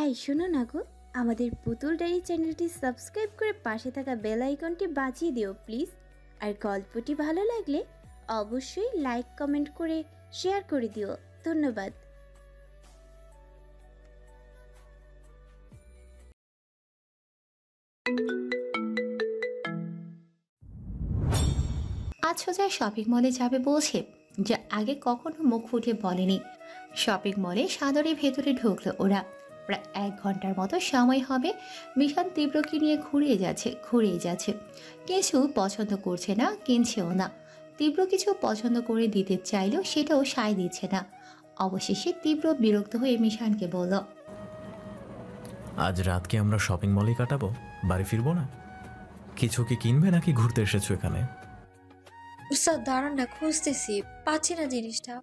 এই শোনো না গো, আমাদের পুতুল ডায়েরি চ্যানেলটি সাবস্ক্রাইব করে পাশে থাকা বেল আইকনটি বাজিয়ে দিও প্লিজ। আর গল্পটি ভালো লাগলে অবশ্যই লাইক কমেন্ট করে শেয়ার করে দিও। ধন্যবাদ। আজ সোজা শপিং মলে যাবে বলছে, যা আগে কখনো মুখ ফুটে বলেনি। শপিং মলে সাদরে ভেতরে ঢুকলো ওরা। প্রায় 1 ঘন্টার মতো সময় হবে। মিশন তীব্রকে নিয়ে ঘুরিয়ে যাচ্ছে। কিছু পছন্দ করছে না, কিনছেও না। তীব্র কিছু পছন্দ করে দিতে চাইলেও সেটাও সায় দিচ্ছে না। অবশেষে তীব্র বিরক্ত হয়ে মিশানকে বলল, আজ রাত কি আমরা শপিং মলেই কাটাবো? বাড়ি ফিরবো না? কিছু কি কিনবে নাকি ঘুরতে এসেছো এখানে? স্যার দাঁড়ান না, খুঁজতেছি, পাচ্ছি না জিনিসটা।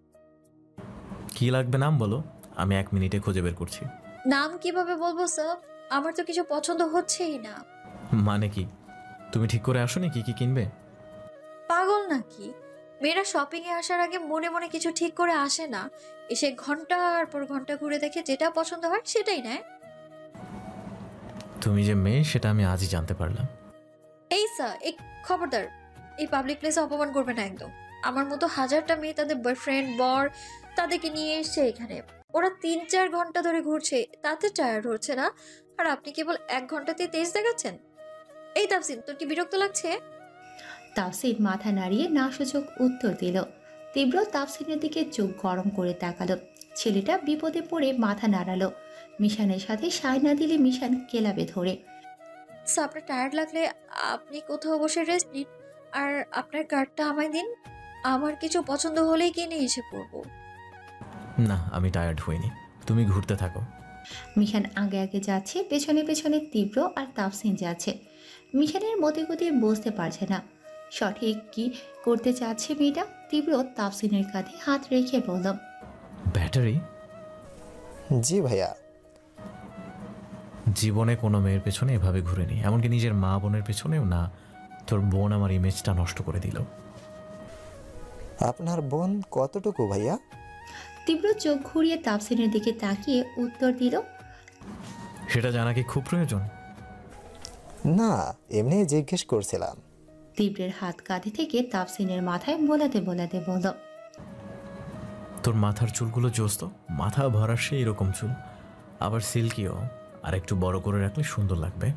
কি লাগবে নাম বলো, আমি 1 মিনিটে খুঁজে বের করছি। নাম কিভাবে বলবো স্যার? আমার তো কিছু পছন্দ হচ্ছেই না। মানে কি? তুমি ঠিক করে আসোনি কি কি কিনবে? পাগল নাকি? মেয়েরা শপিং এ আসার আগে মনে মনে কিছু ঠিক করে আসে না, এসে ঘন্টার পর ঘন্টা ঘুরে দেখে যেটা পছন্দ হয় সেটাই নেয়। তুমি যে মেয়ে সেটা আমি আজই জানতে পারলাম। এই স্যার, এই খবরদার, এই পাবলিক প্লেসে অপমান করবে না একদম। আমার মতো হাজারটা মেয়ে তাদের বয়ফ্রেন্ড বর তাদেরকে নিয়ে এসছে এখানে। ওরা 3-4 ঘন্টা ধরে ঘুরছে, তাতে টায়ার্ড হচ্ছে না। আর আপনি কেবল 1 ঘন্টাতেই তেজ দেখাচ্ছেন। এই তাফসিন, তোর কি বিরক্ত লাগছে? তাফসিন মাথা নাড়িয়ে না সূচক উত্তর দিল। তীব্র তাফসিনের দিকে চোখ গরম করে তাকালো। ছেলেটা বিপদে পড়ে মাথা নাড়ালো। মিশানের সাথে সায় না দিলে মিশান কেলাবে ধরে। স্যার, আপনার টায়ার্ড লাগলে আপনি কোথাও বসে রেস্ট নিন, আর আপনার কার্ডটা আমায় দিন। আমার কিছু পছন্দ হলেই কিনে এসে পড়বো। না, আমি টায়ার্ড হইনি, তুমি ঘুরতে থাকো। মিশান আগে আগে যাচ্ছে, পেছনে পেছনে তীব্র আর তাফসিন যাচ্ছে। মিশানের মতে গতি বুঝতে পারছে না সঠিক কি করতে চাচ্ছে মেয়েটা। তীব্র তাফসিনের কাঁধে হাত রেখে বলল, ব্যাটারি? জি ভাইয়া। জীবনে কোনো মেয়ের পেছনে এভাবে ঘুরেনি, এমনকি নিজের মা বোনের পেছনেও না। তোর বোন আমার ইমেজটা নষ্ট করে দিল। আপনার বোন কতটুকু ভাইয়া? তীব্র চোখ ঘুরিয়ে তাফসিনের দিকে তাকিয়ে উত্তর দিল, সেটা জানা কি খুব প্রয়োজন? না, এমনি জিজ্ঞেস করছিলাম। তীব্রের হাত কাঁধে থেকে তাফসিনের মাথায় বোলাতে বোলাতে বলল, তোর মাথার চুলগুলো জোস্ত, মাথা ভরার সেই এরকম চুল, আবার সিল্কিও। আর একটু বড় করে রাখলে সুন্দর লাগবে।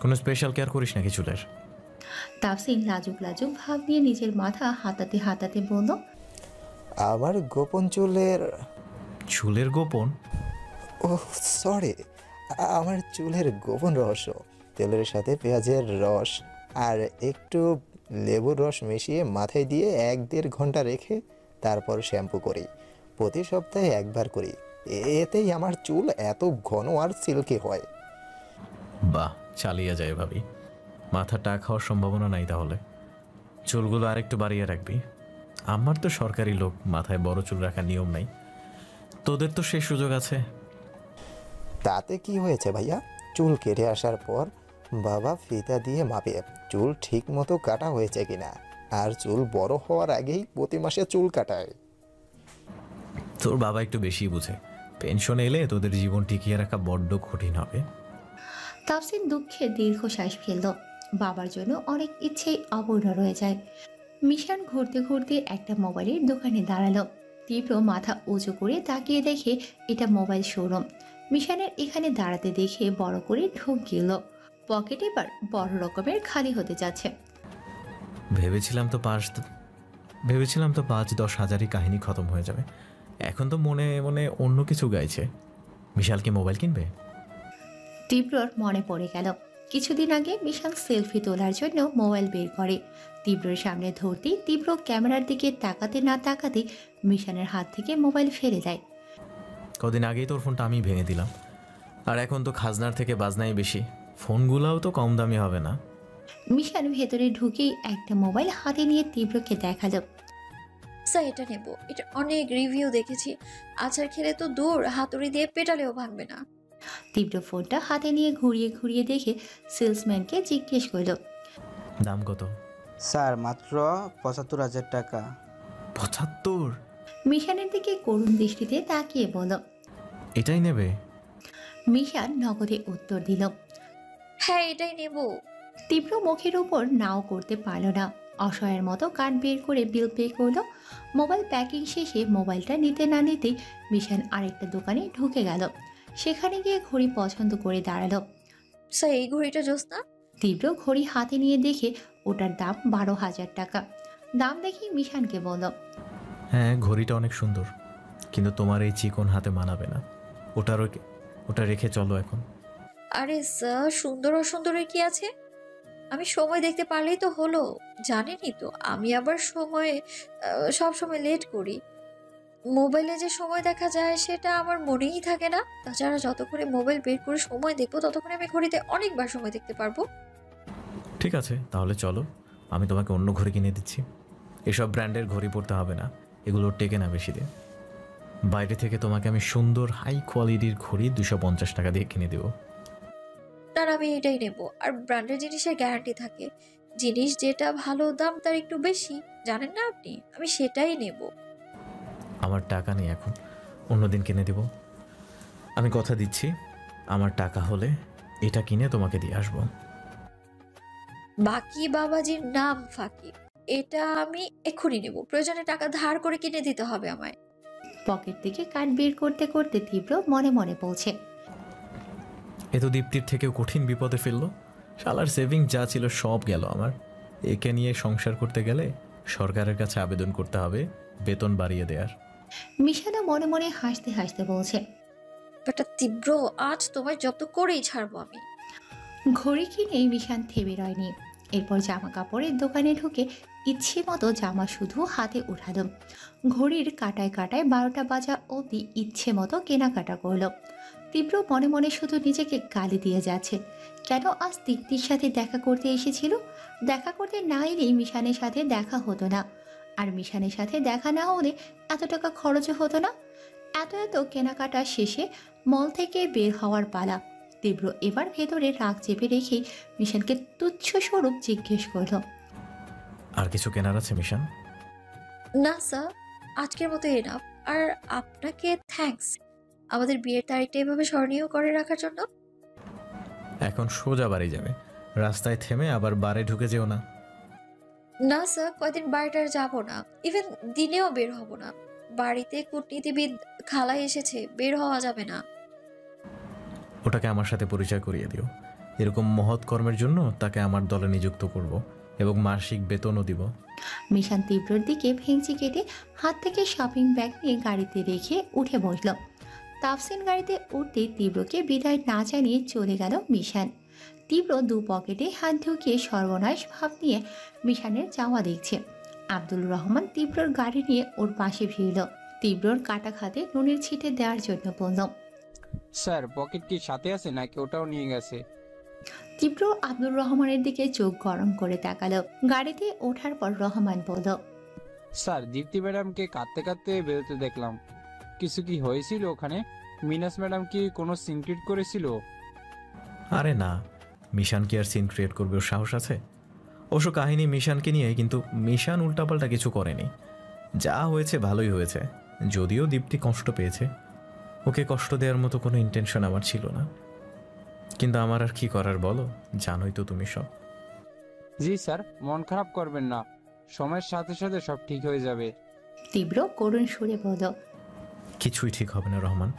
কোনো স্পেশাল কেয়ার করিস নাকি চুলের? তাফসিন লাজুক লাজুক ভাব নিয়ে নিজের মাথা হাতাতে হাতাতে বলল, আমার গোপন চুলের। চুলের গোপন? ও সরি, আমার চুলের গোপন রহস্য তেলের সাথে পেঁয়াজের রস আর একটু লেবুর রস মিশিয়ে মাথায় দিয়ে 1-1.5 ঘন্টা রেখে তারপর শ্যাম্পু করি। প্রতি সপ্তাহে একবার করি। এতেই আমার চুল এত ঘন আর সিল্কি হয়। বাহ, চালিয়ে যায় ভাবি। মাথা টাক হওয়ার সম্ভাবনা নাই তাহলে। চুলগুলো আরেকটু বাড়িয়ে রাখবি। আমার তো সরকারি লোক, মাথায় বড় চুল রাখার নিয়ম নাই। তোদের তো সেই সুযোগ আছে। তাতে কি হয়েছে ভাইয়া? চুল কেটে আসার পর বাবা ফিতা দিয়ে মাপে চুল ঠিক মতো কাটা হয়েছে কিনা, আর চুল বড় হওয়ার আগেই প্রতি মাসে চুল কাটায়। তোর বাবা একটু বেশি বুঝে। পেনশন এলে তোদের জীবন টিকিয়ে রাখা বড্ড কঠিন হবে। তাফসিন দুঃখে দীর্ঘশ্বাস ফেলল। বাবার জন্য অনেক ইচ্ছেই অপূর্ণ রয়ে যায়। মিশান ঘুরতে ঘুরতে একটা মোবাইলের দোকানে দাঁড়ালো। তীব্র মাথা উঁচু করে তাকিয়ে দেখে এটা মোবাইল শোরুম। মিশানের এখানে দাঁড়াতে দেখে বড় করে ঢোক গেল। পকেট এবার বড় রকমের খালি হতে যাচ্ছে। ভেবেছিলাম তো 5-10 হাজারই কাহিনী খতম হয়ে যাবে। এখন তো মনে মনে অন্য কিছু গাইছে। বিশাল কি মোবাইল কিনবে? তীব্রর মনে পড়ে গেল কিছুদিন আগে বিশাল সেলফি তোলার জন্য মোবাইল বের করে। তীব্রর সামনে ধরতেই তীব্র ক্যামেরার দিকে তাকাতে না তাকাতে মিশানের হাত থেকে মোবাইল ফেলে দেয়। কদিন আগেই তোর ফোনটা আমি ভেঙে দিলাম, আর এখন তো খাজনার থেকে বাজনাই বেশি। ফোনগুলাও তো কম দামি হবে না। মিশান ভেতরে ঢুকেই একটা মোবাইল হাতে নিয়ে তীব্রকে দেখালো। স্যার, এটা নেব। এটা অনেক রিভিউ দেখেছি, আচার খেলে তো দূর, হাতুড়ি দিয়ে পেটালেও ভাঙবে না। তীব্র ফোনটা হাতে নিয়ে ঘুরিয়ে ঘুরিয়ে দেখে সেলসম্যানকে জিজ্ঞেস করল, দাম কত? স্যার মাত্র ৭৫,০০০ টাকা। ৭৫? মিশানের দিকে করুণ দৃষ্টিতে তাকিয়ে বলল, এটাই নেবে? মিশান নগদে উত্তর দিল। হ্যাঁ, এটাই নেব। তীব্র মুখের উপর নাও করতে পারল না, অসহায়ের মতো কার্ড বের করে বিল পে করলো। মোবাইল প্যাকিং শেষে মোবাইলটা নিতে না নিতেই মিশান আরেকটা দোকানে ঢুকে গেল। সেখানে গিয়ে ঘড়ি পছন্দ করে দাঁড়ালো। স্যার, এই ঘড়িটা জোস না? তীব্র ঘড়ি হাতে নিয়ে দেখে ওটার দাম 12,000 টাকা। দাম দেখি মিশানকে বলল, হ্যাঁ, ঘড়িটা অনেক সুন্দর, কিন্তু তোমার এই চিকন হাতে মানাবে না। ওটা রেখে চলো এখন। আরে স্যার, সুন্দর অসুন্দরের কি আছে? আমি সময় দেখতে পারলেই তো হলো। জানেনই তো আমি আবার সব সময় লেট করি। মোবাইলে যে সময় দেখা যায় সেটা আমার মনেই থাকে না। তাছাড়া যতক্ষণে মোবাইল বের করে সময় দেখবো ততক্ষণে আমি ঘড়িতে অনেকবার সময় দেখতে পারবো। ঠিক আছে, তাহলে চলো, আমি তোমাকে অন্য ঘড়ি কিনে দিচ্ছি। এসব ব্র্যান্ডের ঘড়ি পরতে হবে না, এগুলো টেকে না বেশি দিন। বাইরে থেকে তোমাকে আমি সুন্দর হাই কোয়ালিটির ঘড়ি 250 টাকা দিয়ে কিনে দেবো। তার আমি এটাই নেব। আর ব্র্যান্ডের জিনিসের গ্যারান্টি থাকে। জিনিস যেটা ভালো দাম তার একটু বেশি, জানেন না আপনি? আমি সেটাই নেব। আমার টাকা নেই এখন, অন্যদিন কিনে দেব। আমি কথা দিচ্ছি, আমার টাকা হলে এটা কিনে তোমাকে দিয়ে আসবো। বাকি বাবাজির নাম ফাঁকি। এটা আমি এক্ষুনি নেব। প্রয়োজনে টাকা ধার করে কিনে দিতে হবে আমায়। পকেট থেকে কার্ড বের করতে করতে তীব্র মনে মনে বলছে, এ তো দীপ্তির থেকেও কঠিন বিপদে ফেললো। শালার সেভিং যা ছিল সব গেল আমার। একে নিয়ে সংসার করতে গেলে সরকারের কাছে আবেদন করতে হবে বেতন বাড়িয়ে দেওয়ার। মিশানা মনে মনে হাসতে হাসতে বলছে, ব্যাটা তীব্র, আজ তোমায় জব্দ করেই ছাড়বো আমি। ঘড়ি কিনে মিশান থেমে রয়নি। এরপর জামা কাপড়ের দোকানে ঢুকে ইচ্ছে মতো জামা শুধু হাতে উঠালো। ঘড়ির কাটায় কাটায় 12টা বাজা অবধি ইচ্ছে মতো কেনাকাটা করলো। তীব্র মনে মনে শুধু নিজেকে গালি দিয়ে যাচ্ছে। কেন আজ দীপ্তির সাথে দেখা করতে এসেছিল? দেখা করতে না এলেই মিশানের সাথে দেখা হতো না, আর মিশানের সাথে দেখা না হলে এত টাকা খরচও হতো না। এত কেনাকাটা শেষে মল থেকে বের হওয়ার পালা। তীব্র এবার ভেতরে রাগ চেপে রেখেই মিশানকে তুচ্ছ স্বরূপ জিজ্ঞেস করল, আর কিছু কেনার আছে মিশান? না স্যার, আজকের মতো এনাফ। আর আপনাকে থ্যাঙ্কস আমাদের বিয়ের তারিখটা এভাবে স্মরণীয় করে রাখার জন্য। এখন সোজা বাড়ি যাবে, রাস্তায় থেমে আবার বারে ঢুকে যেও না। না স্যার, কয়দিন বাড়িটার যাবো না। ইভেন দিনেও বের হব না। বাড়িতে কূটনীতিবিদ খালাই এসেছে, বের হওয়া যাবে না। ওটাকে আমার সাথে পরিচয় করিয়ে দিও। এরকম মহৎ কর্মের জন্য তাকে আমার দলে নিযুক্ত করব এবং মাসিক বেতনও দিব। মিশান তীব্রর দিকে ভেঙচি কেটে হাত থেকে শপিং ব্যাগ নিয়ে গাড়িতে রেখে উঠে বসল। তাফসিন গাড়িতে উঠতে তীব্রকে বিদায় না জানিয়ে চলে গেল মিশান। তীব্র দু পকেটে হাত ঢুকিয়ে সর্বনাশ ভাব নিয়ে মিশানের যাওয়া দেখছে। আব্দুল রহমান তীব্রর গাড়ি নিয়ে ওর পাশে ভিড়ল। তীব্রর কাটা খাতে নুনের ছিটে দেওয়ার জন্য বলল, স্যার, পকেট কি সাথে আছে নাকি ওটাও নিয়ে গেছে? তীব্র আব্দুর রহমানের দিকে চোখ গরম করে তাকালো। গাড়িতে ওঠার পর রহমান বলল, স্যার, দীপ্তি ম্যাডামকে কাঁদতে কাঁদতে বেরোতে দেখলাম। কিছু কি হয়েছিল ওখানে? মিনাস ম্যাডাম কি কোনো সিনক্রেট করেছিল? আরে না, মিশান কি আর সিন ক্রিয়েট করবে? ওর সাহস আছে? অবশ্য কাহিনী মিশানকে নিয়ে, কিন্তু মিশান উল্টাপাল্টা কিছু করেনি। যা হয়েছে ভালোই হয়েছে, যদিও দীপ্তি কষ্ট পেয়েছে। ওকে কষ্ট দেওয়ার মতো কোনো ইন্টেনশন আমার ছিল না, কিন্তু আমার আর কি করার বলো, জানোই তো তুমি সব। জি স্যার, মন খারাপ করবেন না, সময়ের সাথে সাথে সব ঠিক হয়ে যাবে। তীব্র করুণ সুরে বলল, কিছুই ঠিক হবে না রহমান,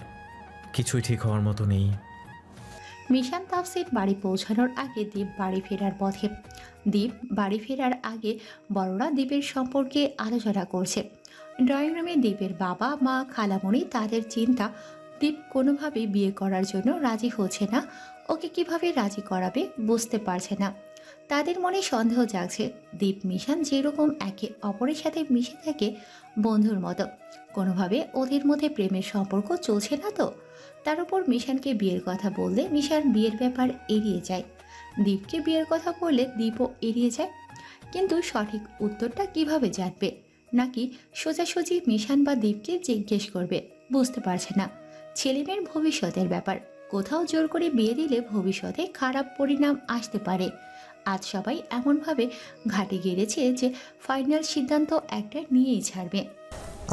কিছুই ঠিক হওয়ার মতো নেই। মিশান তাফসির বাড়ি পৌঁছানোর আগে দীপ বাড়ি ফেরার পথে। দীপ বাড়ি ফেরার আগে বড়রা দীপের সম্পর্কে আলোচনা করছে। ড্রয়িং রুমে দীপের বাবা মা খালামণি তাদের চিন্তা, দীপ কোনোভাবেই বিয়ে করার জন্য রাজি হচ্ছে না। ওকে কিভাবে রাজি করাবে বুঝতে পারছে না। তাদের মনে সন্দেহ জাগছে, দীপ মিশান যেরকম একে অপরের সাথে মিশে থাকে বন্ধুর মতো, কোনোভাবে ওদের মধ্যে প্রেমের সম্পর্ক চলছে না তো। তার উপর মিশানকে বিয়ের কথা বললে মিশান বিয়ের ব্যাপার এড়িয়ে যায়, দীপকে বিয়ের কথা বললে দীপও এড়িয়ে যায়। কিন্তু সঠিক উত্তরটা কিভাবে জানবে? নাকি সোজাসুজি মিশান বা দীপকে জিজ্ঞেস করবে? বুঝতে পারছে না। ছেলেমেয়ের ভবিষ্যতের ব্যাপার, কোথাও জোর করে বিয়ে দিলে ভবিষ্যতে খারাপ পরিণাম আসতে পারে। আজ সবাই এমনভাবে ঘাটে গেড়েছে যে ফাইনাল সিদ্ধান্ত একটা নিয়েই ছাড়বে।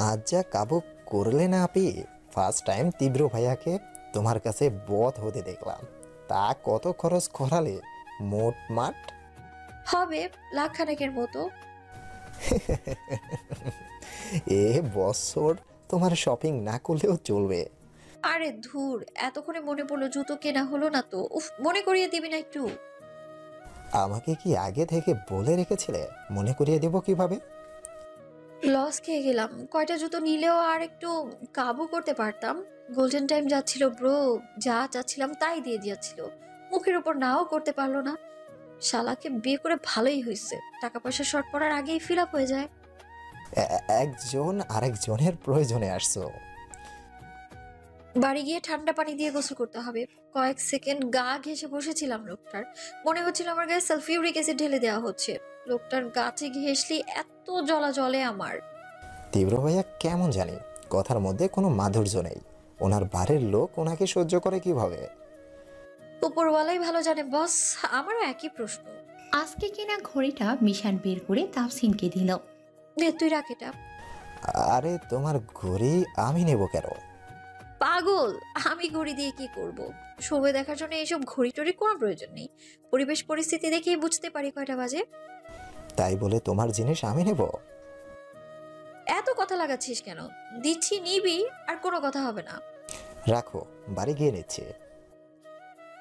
আজ যা কাবু করলে না আপি, ফার্স্ট টাইম তীব্র ভাইয়াকে তোমার কাছে বধ হতে দেখলাম। তা কত খরচ করালে মোট মাঠ? হবে লাখখানেকের মতো। এ বছর তোমার শপিং না করলেও চলবে। আরে ধুর, এতক্ষণে মনে পড়লো জুতো কেনা হলো না তো। উফ, মনে করিয়ে দিবি না একটু? আমাকে কি আগে থেকে বলে রেখেছিলে? মনে করিয়ে দেব কিভাবে? লস খেয়ে গেলাম। কয়টা জুতো নিলেও আর একটু কাবু করতে পারতাম। গোল্ডেন টাইম যাচ্ছিল ব্রো, যা চাচ্ছিলাম তাই দিয়ে দিয়েছিল। মুখের উপর নাও করতে পারলো না। শালাকে বিয়ে করে ভালোই হয়েছে, টাকা পয়সা শর্ট পড়ার আগেই ফিল আপ হয়ে যায়। একজন আরেকজনের প্রয়োজনে আসছো। বাড়ি গিয়ে ঠান্ডা পানি দিয়ে গোসল করতে হবে। কয়েক সেকেন্ড গা ঘেঁষে বসেছিলাম লোকটার। মনে হচ্ছিল আমার গায়ে সালফিউরিক অ্যাসিড ঢেলে দেওয়া হচ্ছে। লোকটার গাছে ঘেঁষলি এত জ্বলা জ্বলে আমার। তীব্র ভাইয়া কেমন জানি, কথার মধ্যে কোনো মাধুর্য নেই। ওনার বাড়ির লোক ওনাকে সহ্য করে কিভাবে? উপরওয়ালাই ভালো জানে বস, আমারও একই প্রশ্ন। আজকে কিনা ঘড়িটা মিশান বের করে তাফসিনকে দিল। নে তুই রাখ এটা। আরে তোমার ঘড়ি আমি নেব কেন? পাগল, আমি ঘড়ি দিয়ে কি করব? সময় দেখার জন্য এইসব ঘড়ি টড়ি কোনো প্রয়োজন নেই। পরিবেশ পরিস্থিতি দেখেই বুঝতে পারি কয়টা বাজে। তাই বলে তোমার জিনিস আমি নেব? এত কথা লাগাচ্ছিস কেন? দিচ্ছি নিবি, আর কোনো কথা হবে না। রাখো, বাড়ি গিয়ে নিচ্ছে।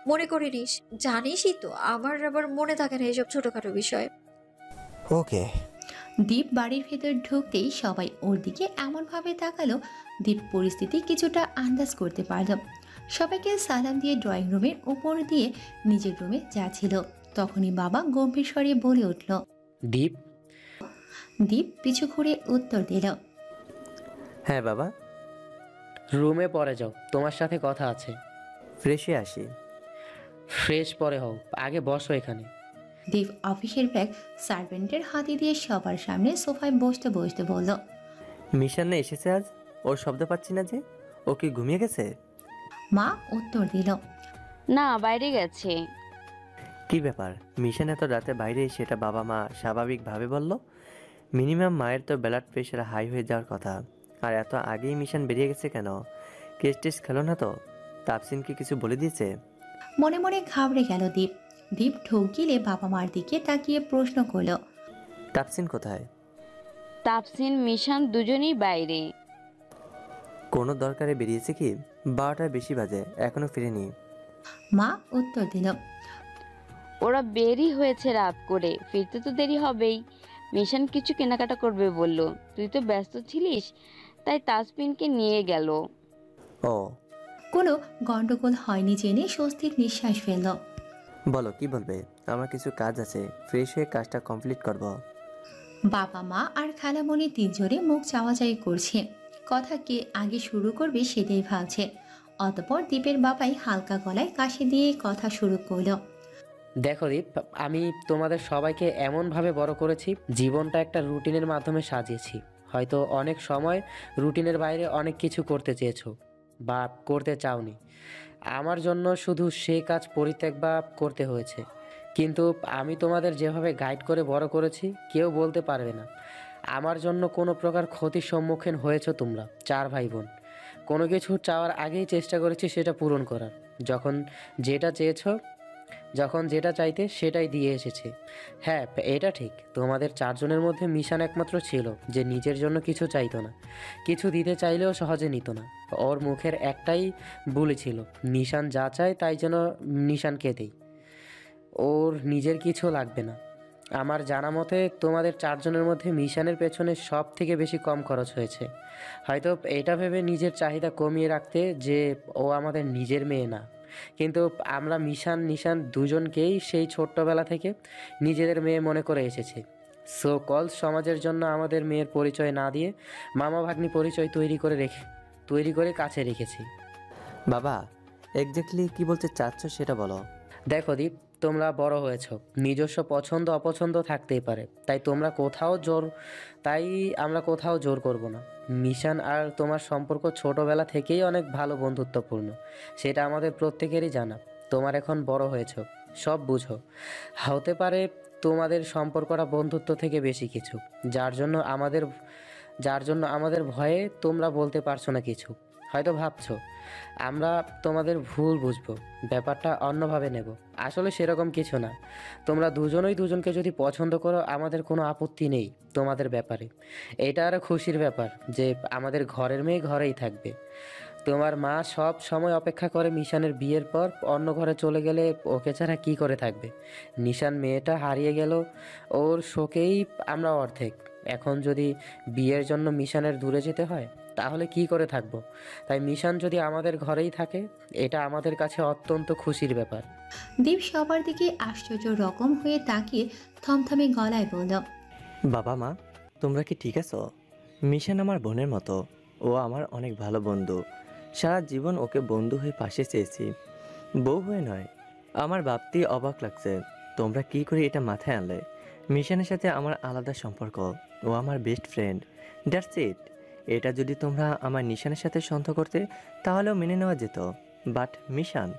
মনে করে নিস, জানিসই তো আমার আবার মনে থাকে না এইসব ছোটখাটো বিষয়। ওকে। দীপ বাড়ির ভেতর ঢুকতেই সবাই ওর দিকে এমনভাবে তাকালো, দীপ পরিস্থিতি কিছুটা আন্দাজ করতে পারল। সবাইকে সালাম দিয়ে ড্রয়িং রুমের উপর দিয়ে নিজের রুমে যাচ্ছিল, তখনই বাবা গম্ভীর স্বরে বলে উঠল, দীপ। দীপ পিছু ঘুরে উত্তর দিল, হ্যাঁ বাবা। রুমে পরে যাও, তোমার সাথে কথা আছে। ফ্রেশে আসি। ফ্রেশ পরে হও, আগে বসো এখানে। দীপ অফিসের ব্যাগ সার্ভেন্টের হাতে দিয়ে সবার সামনে সোফায় বসতে বসতে বলল, মিশান না এসেছে আজ? ওর শব্দ পাচ্ছি না যে। ও কি ঘুমিয়ে গেছে? মা উত্তর দিল, না, বাইরে গেছে। কি ব্যাপার, মিশান এত রাতে বাইরে সেটা বাবা মা স্বাভাবিকভাবে বলল? মিনিমাম মায়ের তো ব্লাড প্রেশার হাই হয়ে যাওয়ার কথা, আর এত আগেই মিশান বেরিয়ে গেছে কেন? কেস টেস খেলো না তো? তাপসিনকে কিছু বলে দিয়েছে? মনে মনে ঘাবড়ে গেল দীপ। দীপ ঢোক গিলে বাবা মার দিকে তাকিয়ে প্রশ্ন করল, তাপসিন কোথায়? তাপসিন মিশান দুজনেই বাইরে। কোনো দরকারে বেরিয়েছে কি? 12টার বেশি বাজে, এখনো ফিরেনি। মা উত্তর দিল, ওরা বেরই হয়েছে রাত করে, ফিরতে তো দেরি হবেই। মিশান কিছু কেনাকাটা করবে বলল, তুই তো ব্যস্ত ছিলিস, তাই তাসপিনকে নিয়ে গেল। ও, কোনো গন্ডগোল হয়নি জেনে স্বস্তির নিঃশ্বাস ফেলল। বলো কি বলবে? আমার কিছু কাজ আছে, ফ্রেশ হয়ে কাজটা কমপ্লিট করব। বাবা মা আর খালামণি তিনজনে মুখ চাওয়াচাই করছে, কথা কে আগে শুরু করবে সেটাই ভাবছে। অতপর দীপের বাবাই হালকা গলায় কাশি দিয়ে কথা শুরু করলো, দেখো দীপ, আমি তোমাদের সবাইকে এমনভাবে বড় করেছি, জীবনটা একটা রুটিনের মাধ্যমে সাজিয়েছি। হয়তো অনেক সময় রুটিনের বাইরে অনেক কিছু করতে চেয়েছো বা করতে চাওনি। আমার জন্য শুধু সে কাজ পরিত্যাগ বা করতে হয়েছে। কিন্তু আমি তোমাদের যেভাবে গাইড করে বড় করেছি, কেউ বলতে পারবে না আমার জন্য কোনো প্রকার ক্ষতির সম্মুখীন হয়েছো তোমরা 4 ভাই বোন। কোনো কিছু চাওয়ার আগেই চেষ্টা করেছি সেটা পূরণ করার। যখন যেটা চেয়েছো, যখন যেটা চাইতে সেটাই দিয়ে এসেছে। হ্যাঁ, এটা ঠিক, তোমাদের 4 জনের মধ্যে মিশান একমাত্র ছিল যে নিজের জন্য কিছু চাইতো না, কিছু দিতে চাইলেও সহজে নিত না। ওর মুখের একটাই বুলি ছিল, নিশান যা চায় তাই যেন নিশানকে দেই, ওর নিজের কিছু লাগবে না। আমার জানা মতে তোমাদের 4 জনের মধ্যে মিশানের পেছনে সব থেকে বেশি কম খরচ হয়েছে। হয়তো এটা ভেবে নিজের চাহিদা কমিয়ে রাখতে যে ও আমাদের নিজের মেয়ে না, কিন্তু আমরা নিশান দুজনকেই সেই ছোট্টবেলা থেকে নিজেদের মেয়ে মনে করে এসেছি। সো কল সমাজের জন্য আমাদের মেয়ের পরিচয় না দিয়ে মামা ভাগ্নি পরিচয় তৈরি করে কাছে রেখেছি। বাবা, এক্স্যাক্টলি কি বলতে চাচ্ছ সেটা বলো। দেখো দীপ, তোমরা বড় হয়েছো, নিজস্ব পছন্দ অপছন্দ থাকতেই পারে, তাই আমরা কোথাও জোর করব না। মিশান আর তোমার সম্পর্ক ছোটবেলা থেকেই অনেক ভালো বন্ধুত্বপূর্ণ, সেটা আমাদের প্রত্যেকেরই জানা। তোমার এখন বড় হয়েছো, সব বুঝো। হতে পারে তোমাদের সম্পর্কটা বন্ধুত্ব থেকে বেশি কিছু, যার জন্য আমাদের ভয়ে তোমরা বলতে পারছো না কিছু। হয়তো ভাবছো আমরা তোমাদের ভুল বুঝবো, ব্যাপারটা অন্যভাবে নেব। আসলে সেরকম কিছু না। তোমরা দুজনেই দুজনকে যদি পছন্দ করো আমাদের কোনো আপত্তি নেই তোমাদের ব্যাপারে। এটা আরও খুশির ব্যাপার যে আমাদের ঘরের মেয়ে ঘরেই থাকবে। তোমার মা সব সময় অপেক্ষা করে মিশানের বিয়ের পর অন্য ঘরে চলে গেলে ওকে ছাড়া কী করে থাকবে। নিশান মেয়েটা হারিয়ে গেল, ওর শোকেই আমরা অর্ধেক। এখন যদি বিয়ের জন্য মিশানের দূরে যেতে হয় তাহলে কি করে থাকবো। তাই মিশান যদি আমাদের ঘরেই থাকে এটা আমাদের কাছে অত্যন্ত খুশির ব্যাপার। দীপ সবার দিকে আশ্চর্য রকম হয়ে তাকিয়ে থমথমে গলায় বলল, বাবা মা, তোমরা কি ঠিক আছো? মিশন আমার বোনের মতো, ও আমার অনেক ভালো বন্ধু। সারা জীবন ওকে বন্ধু হয়ে পাশে চেয়েছি, বউ হয়ে নয়। আমার ভাবতেই অবাক লাগছে তোমরা কি করে এটা মাথায় আনলে। মিশনের সাথে আমার আলাদা সম্পর্ক, ও আমার বেস্ট ফ্রেন্ড, দ্যাটস ইট। এটা যদি তোমরা আমার নিশানের সাথে সন্দেহ করতে তাহলেও মেনে নেওয়া যেত। বাট মিশান,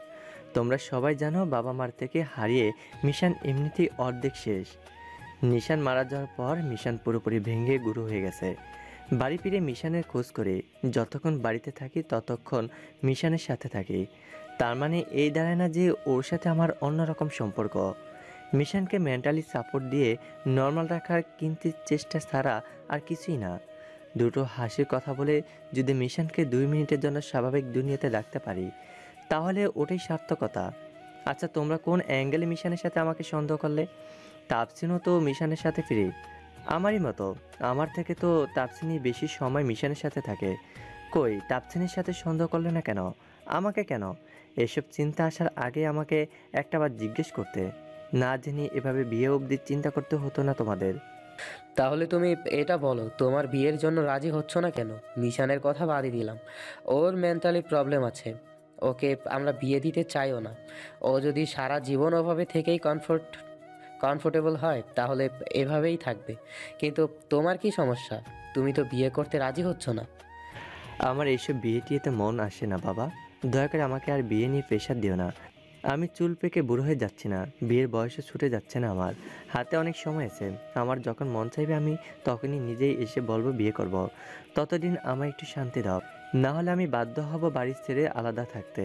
তোমরা সবাই জানো বাবা মার থেকে হারিয়ে মিশান এমনিতেই অর্ধেক শেষ। নিশান মারা যাওয়ার পর মিশান পুরোপুরি ভেঙে গুঁড়ো হয়ে গেছে। বাড়ি ফিরে মিশানের খোঁজ করে যতক্ষণ বাড়িতে থাকি ততক্ষণ মিশানের সাথে থাকি। তার মানে এই দাঁড়ায় না যে ওর সাথে আমার অন্যরকম সম্পর্ক। মিশানকে মেন্টালি সাপোর্ট দিয়ে নর্মাল রাখার কিন্তু চেষ্টা ছাড়া আর কিছুই না। দুটো হাসির কথা বলে যদি মিশানকে 2 মিনিটের জন্য স্বাভাবিক দুনিয়াতে রাখতে পারি তাহলে ওটাই সার্থকতা। আচ্ছা, তোমরা কোন অ্যাঙ্গেলে মিশানের সাথে আমাকে সন্দেহ করলে? তাপসিনও তো মিশানের সাথে ফিরে আমারই মতো। আমার থেকে তো তাপসিনই বেশি সময় মিশানের সাথে থাকে। কই, তাপসিনের সাথে সন্দেহ করলে না কেন? আমাকে কেন? এসব চিন্তা আসার আগে আমাকে একটাবার জিজ্ঞেস করতে। না জেনে এভাবে বিয়ে অবধি চিন্তা করতে হতো না তোমাদের। তাহলে তুমি এটা বলো তোমার বিয়ের জন্য রাজি হচ্ছ না কেন? মিশানের কথা বাদই দিলাম, ওর মেন্টালি প্রবলেম আছে, ওকে আমরা বিয়ে দিতে চাইও না। ও যদি সারা জীবন ওভাবে থেকেই কমফোর্টেবল হয় তাহলে এভাবেই থাকবে। কিন্তু তোমার কি সমস্যা? তুমি তো বিয়ে করতে রাজি হচ্ছ না। আমার এইসব বিয়ে টিয়েতে মন আসে না বাবা। দয়া করে আমাকে আর বিয়ে নিয়ে প্রেশার দিও না। আমি চুল পেকে বুড়ো হয়ে যাচ্ছি না, বিয়ের বয়সে ছুটে যাচ্ছে না। আমার হাতে অনেক সময় আছে। আমার যখন মন চাইবে আমি তখনই নিজেই এসে বলবো বিয়ে করব। ততদিন আমায় একটু শান্তি দাও, না হলে আমি বাধ্য হব বাড়ি ছেড়ে আলাদা থাকতে।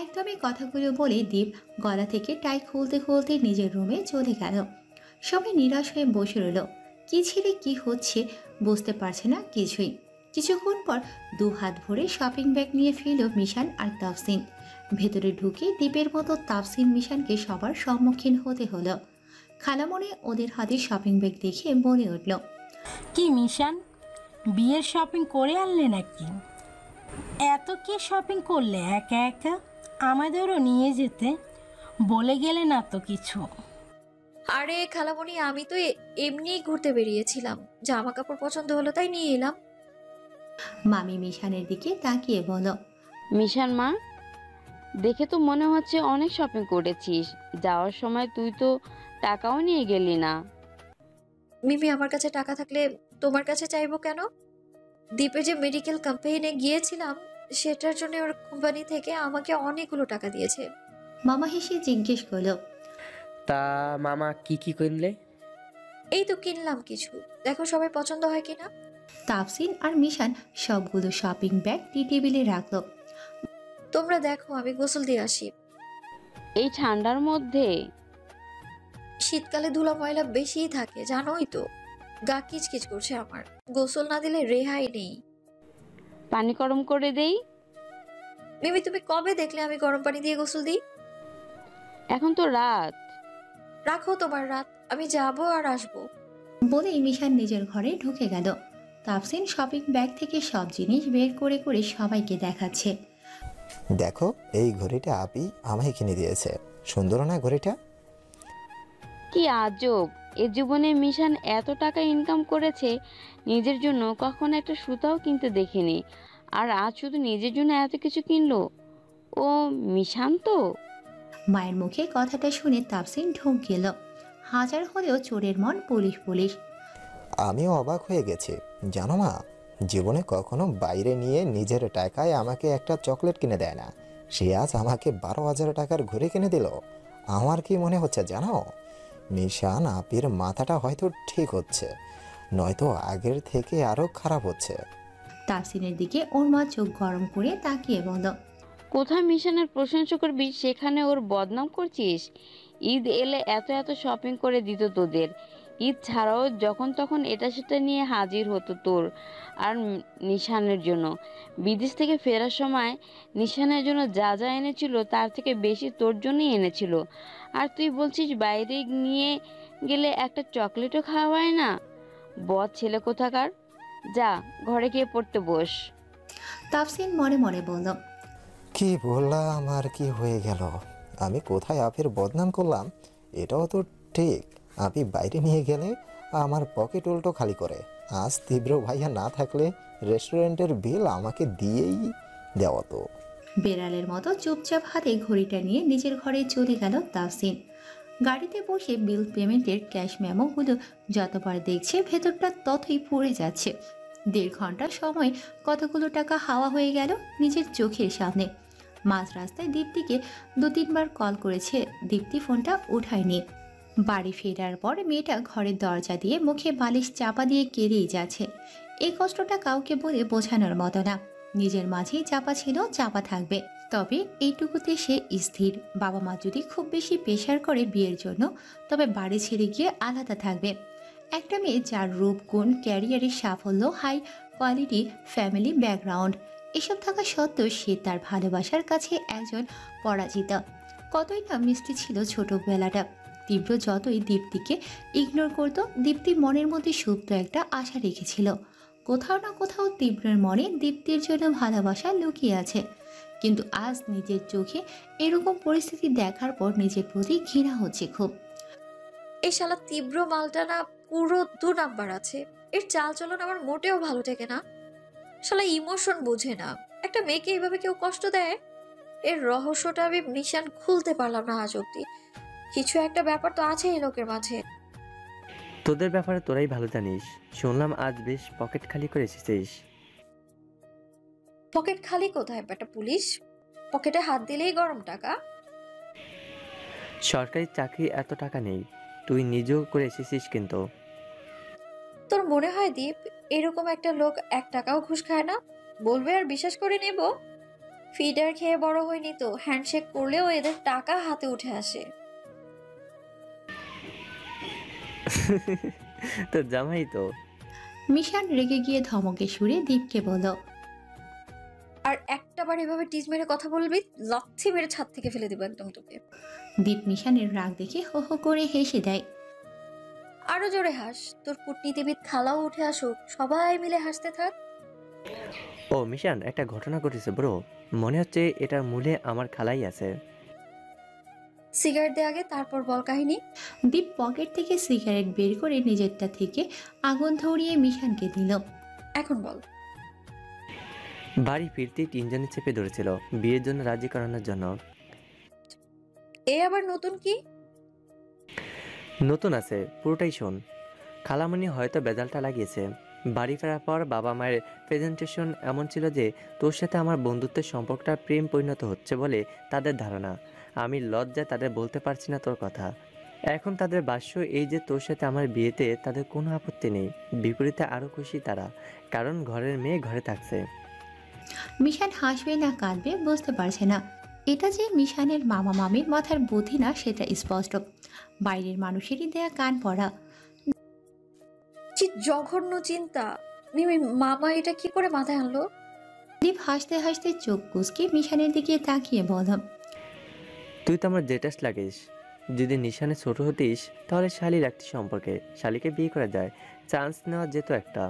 একদমই কথাগুলো বলে দীপ গলা থেকে টাই খুলতে খুলতে নিজের রুমে চলে গেল। সবাই নিরাশ হয়ে বসে রইল। কি ছেড়ে কি হচ্ছে বুঝতে পারছে না কিছুই। কিছুক্ষণ পর 2 হাত ভরে শপিং ব্যাগ নিয়ে ফিরল মিশান আর তাফসিন। ভেতরে ঢুকে দীপের মতো তাফসিন মিশানকে সবার সম্মুখীন হতে হলো। খালামনে ওদের হাতে শপিং ব্যাগ দেখে বলে উঠল, কি মিশান, বিয়ের শপিং করে আনলে নাকি? এত কি শপিং করলে একা একা? আমাদেরও নিয়ে যেতে বলে গেলে না তো কিছু। আরে খালামণি, আমি তো এমনিই ঘুরতে বেরিয়েছিলাম, জামা কাপড় পছন্দ হলো তাই নিয়ে এলাম। মামি মিশানের দিকে তাকিয়ে বলো, মিশান মা, দেখে তো মনে হচ্ছে অনেক শপিং করেছিস। যাওয়ার সময় তুই তো টাকাও নিয়ে গেলি না। মিমি, আমার কাছে টাকা থাকলে তোমার কাছে চাইবো কেন? দ্বীপে যে মেডিকেল ক্যাম্পেইনে গিয়েছিলাম সেটার জন্য ওর কোম্পানি থেকে আমাকে অনেকগুলো টাকা দিয়েছে। মামা হেসে জিজ্ঞেস করলো, তা মামা কি কি কিনলে? এই তো কিনলাম কিছু, দেখো সবাই পছন্দ হয় কিনা। তাফসিন আর মিশান সবগুলো শপিং ব্যাগ টি টেবিলে রাখলো। তোমরা দেখো, আমি গোসল দিয়ে আসি। এই ঠান্ডার মধ্যে? শীতকালে ধুলা ময়লা বেশিই থাকে জানোই তো, গা কিচকিচ করছে আমার। গোসল না দিলে রেহাই নেই। পানি গরম করে দেই? মিমি, তুমি কবে দেখলে আমি গরম পানি দিয়ে গোসল দিই? এখন তো রাত। রাখো তোমার রাত, আমি যাবো আর আসবো। বলেই মিশান নিজের ঘরে ঢুকে গেল। তাফসিন শপিং ব্যাগ থেকে সব জিনিস বের করে করে সবাইকে দেখাচ্ছে। দেখো, এই ঘড়িটা আপি আমায় কিনে দিয়েছে। সুন্দর না ঘড়িটা? কি আজব, এ জীবনে মিশান এত টাকা ইনকাম করেছে, নিজের জন্য কখনো একটা সুতাও কিনতে দেখিনি। আর আজ শুধু নিজের জন্য এত কিছু কিনলো। ও মিশান তো। মায়ের মুখে কথাটা শুনে তাফসিন ঢোক গেল। হাজার হলেও চোরের মন পুলিশ পুলিশ। আমিও অবাক হয়ে গেছি জানো মা, জীবনে কখনো বাইরে নিয়ে নিজের টাকায় আমাকে একটা চকলেট কিনে দেয় না। সে আজ আমাকে 12,000 টাকার ঘড়ি কিনে দিল। আমার কি মনে হচ্ছে জানো, মিশান আপির মাথাটা হয়তো ঠিক হচ্ছে, নয়তো আগের থেকে আরো খারাপ হচ্ছে। তাসিনের দিকে ওর মা চোখ গরম করে তাকিয়ে বলল, কোথায় মিশনের প্রশংসা করবি সেখানে ওর বদনাম করছিস। ঈদ এলে এত এত শপিং করে দিত তোদের। ঈদ ছাড়াও যখন তখন এটা সেটা নিয়ে হাজির হতো তোর আর নিশানের জন্য। বিদেশ থেকে ফেরার সময় নিশানের জন্য যা যা এনেছিল তার থেকে বেশি তোর জন্যই এনেছিল। আর তুই বলছিস বাইরে নিয়ে গেলে একটা চকলেটও খাওয়ায় না। বদ ছেলে কোথাকার। যা ঘরে গিয়ে পড়তে বস। তাফসিন মনে মনে বলল, কি বললাম আর কি হয়ে গেল? আমি কোথায় আপের বদনাম করলাম? এটাও তো ঠিক, আপি বাইরে নিয়ে গেলে আমার পকেট উল্টো খালি করে। আজ তীব্র ভাইয়া না থাকলে রেস্টুরেন্টের বিল আমাকে দিয়েই দেওয়া তো। বেড়ালের মতো চুপচাপ হাতে ঘড়িটা নিয়ে নিজের ঘরে চলে গেল তাফসিন। গাড়িতে বসে বিল পেমেন্টের ক্যাশ মেমোগুলো যতবার দেখছে ভেতরটা ততই পড়ে যাচ্ছে। 1.5 ঘন্টা সময় কতগুলো টাকা হাওয়া হয়ে গেল নিজের চোখের সামনে। মাঝ রাস্তায় দীপ্তিকে 2-3 বার কল করেছে, দীপ্তি ফোনটা উঠায়নি। বাড়ি ফেরার পর মেয়েটা ঘরের দরজা দিয়ে মুখে বালিশ চাপা দিয়ে কেঁদেই যাচ্ছে। এই কষ্টটা কাউকে বলে বোঝানোর মতো না। নিজের মাঝেই চাপা ছিল, চাপা থাকবে। তবে এইটুকুতে সে স্থির, বাবা মা যদি খুব বেশি প্রেশার করে বিয়ের জন্য, তবে বাড়ি ছেড়ে গিয়ে আলাদা থাকবে। একটা মেয়ে যার রূপ, গুণ, ক্যারিয়ারের সাফল্য, হাই কোয়ালিটি ফ্যামিলি ব্যাকগ্রাউন্ড এসব থাকা সত্ত্বেও সে তার ভালোবাসার কাছে একজন পরাজিতা। কতই না মিষ্টি ছিল ছোটবেলাটা। তীব্র যতই দীপ্তিকে ইগনোর করত, দীপ্তি মনের মধ্যে সুপ্ত একটা আশা রেখেছিল। কোথাও না কোথাও তীব্রের মনে দীপ্তির জন্য ভালোবাসা লুকিয়ে আছে। কিন্তু আজ নিজের চোখে এরকম পরিস্থিতি দেখার পর নিজের প্রতি ঘৃণা হচ্ছে খুব। এই শালা তীব্র মালটা না পুরো 2 নাম্বার আছে। এর চাল চলন আমার মোটেও ভালো ঠেকে না। শালা ইমোশন বোঝে না। একটা মেয়েকে এইভাবে কেউ কষ্ট দেয়? এর রহস্যটা আমি নিশান খুলতে পারলাম না আজ অব্দি। কিছু একটা ব্যাপার তো আছে এই লোকের মাঝে। তোদের ব্যাপারে তোরাই ভালো জানিস। শুনলাম আজ বেশ পকেট খালি করে এসেছিস। পকেট খালি কোথায় বেটা পুলিশ? পকেটে হাত দিলেই গরম টাকা। সরকারি চাকরি এত টাকা নেই, তুই নিজেও করে এসেছিস কিন্তু। তোর মনে হয় দীপ এরকম একটা লোক 1 টাকাও ঘুষ খায় না? বলবে আর বিশ্বাস করে নেব? ফিডার খেয়ে বড় হয়নি তো, হ্যান্ডশেক করলেও এদের টাকা হাতে উঠে আসে। তোর জামাই তো। মিশান রেগে গিয়ে ধমকে সুরে দীপকে বলল, আর একটাবার এভাবে টিজ মেরে কথা বলবি, লাথি মেরে ছাদ থেকে ফেলে দেবো একদম তোকে। দীপ মিশানের রাগ দেখে হো হো করে হেসে দেয়। আরো জোরে হাস, তোর কূটনীতিবিদ খালাও উঠে আসুক, সবাই মিলে হাসতে থাক। ও মিশান, একটা ঘটনা ঘটেছে ব্রো। মনে হচ্ছে এটার মূলে আমার খালাই আছে। সিগারেট দে আগে, তারপর বল কাহিনী। দীপ পকেট থেকে সিগারেট বের করে নিজেরটা থেকে আগুন ধরিয়ে মিশানকে দিল। এখন বল। বাড়ি ফিরতেই 3 জনে চেপে ধরেছিল বিয়ের জন্য রাজি করানোর জন্য। এ আবার নতুন কি? নতুন আছে, পুরোটাই শোন। খালামণি হয়তো বেজালটা লাগিয়েছে। বাড়ি ফেরার পর বাবা মায়ের প্রেজেন্টেশন এমন ছিল যে তোর সাথে আমার বন্ধুত্বের সম্পর্কটা প্রেম পরিণত হচ্ছে বলে তাদের ধারণা। আমি লজ্জায় তাদের বলতে পারছি না তোর কথা। এখন তাদের ভাষ্য এই যে তোর সাথে আমার বিয়েতে তাদের কোনো আপত্তি নেই, বিপরীতে আরও খুশি তারা, কারণ ঘরের মেয়ে ঘরে থাকছে। মিশান হাসবে না কাঁদবে বুঝতে পারছে না। এটা যে মিশানের মামা মামির মাথার বুদ্ধি না সেটা স্পষ্ট, বাইরের মানুষেরই দেয়া কান পড়া। কি জঘন্য চিন্তা! মিমি, মামা এটা কি করে মাথায় আনলো? দীপ হাসতে হাসতে চোখ কুঁচকে মিশানের দিকে তাকিয়ে বলল, তুই তো আমার জেটাস্ট লাগিস। যদি নিশানে ছোট হতিস তাহলে শালি রাখতি সম্পর্কে, শালিকে বিয়ে করা যায়, চান্স নেওয়া যেত একটা।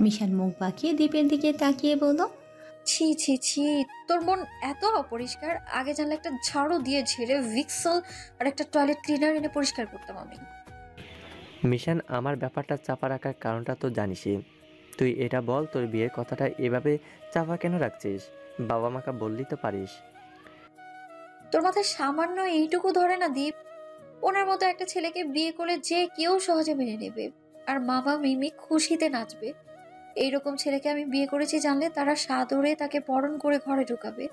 মিশান মুখ বাঁকিয়ে দীপের দিকে তাকিয়ে বলল, ছি ছি ছি, তোর মন এত অপরিষ্কার। আগে জানলে একটা ঝাড়ু দিয়ে ঝেড়ে ভিক্সল আর একটা টয়লেট ক্লিনার এনে পরিষ্কার করতাম আমি। মিশান, আমার ব্যাপারটা চাপা রাখার কারণটা তো জানিসই। তুই এটা বল, তোর বিয়ের কথাটা এভাবে চাপা কেন রাখছিস? বাবা মাকে বললি তো পারিস। তোর মাথায় সামান্য এইটুকু ধরে না দীপ? ওনার মতো একটা ছেলেকে বিয়ে করলে যে কেউ সহজে মেনে নেবে, আর মামা মিমি খুশিতে নাচবে। এইরকম ছেলেকে আমি বিয়ে করেছি জানলে তারা সাদরে তাকে বরণ করে ঘরে ঢুকাবে।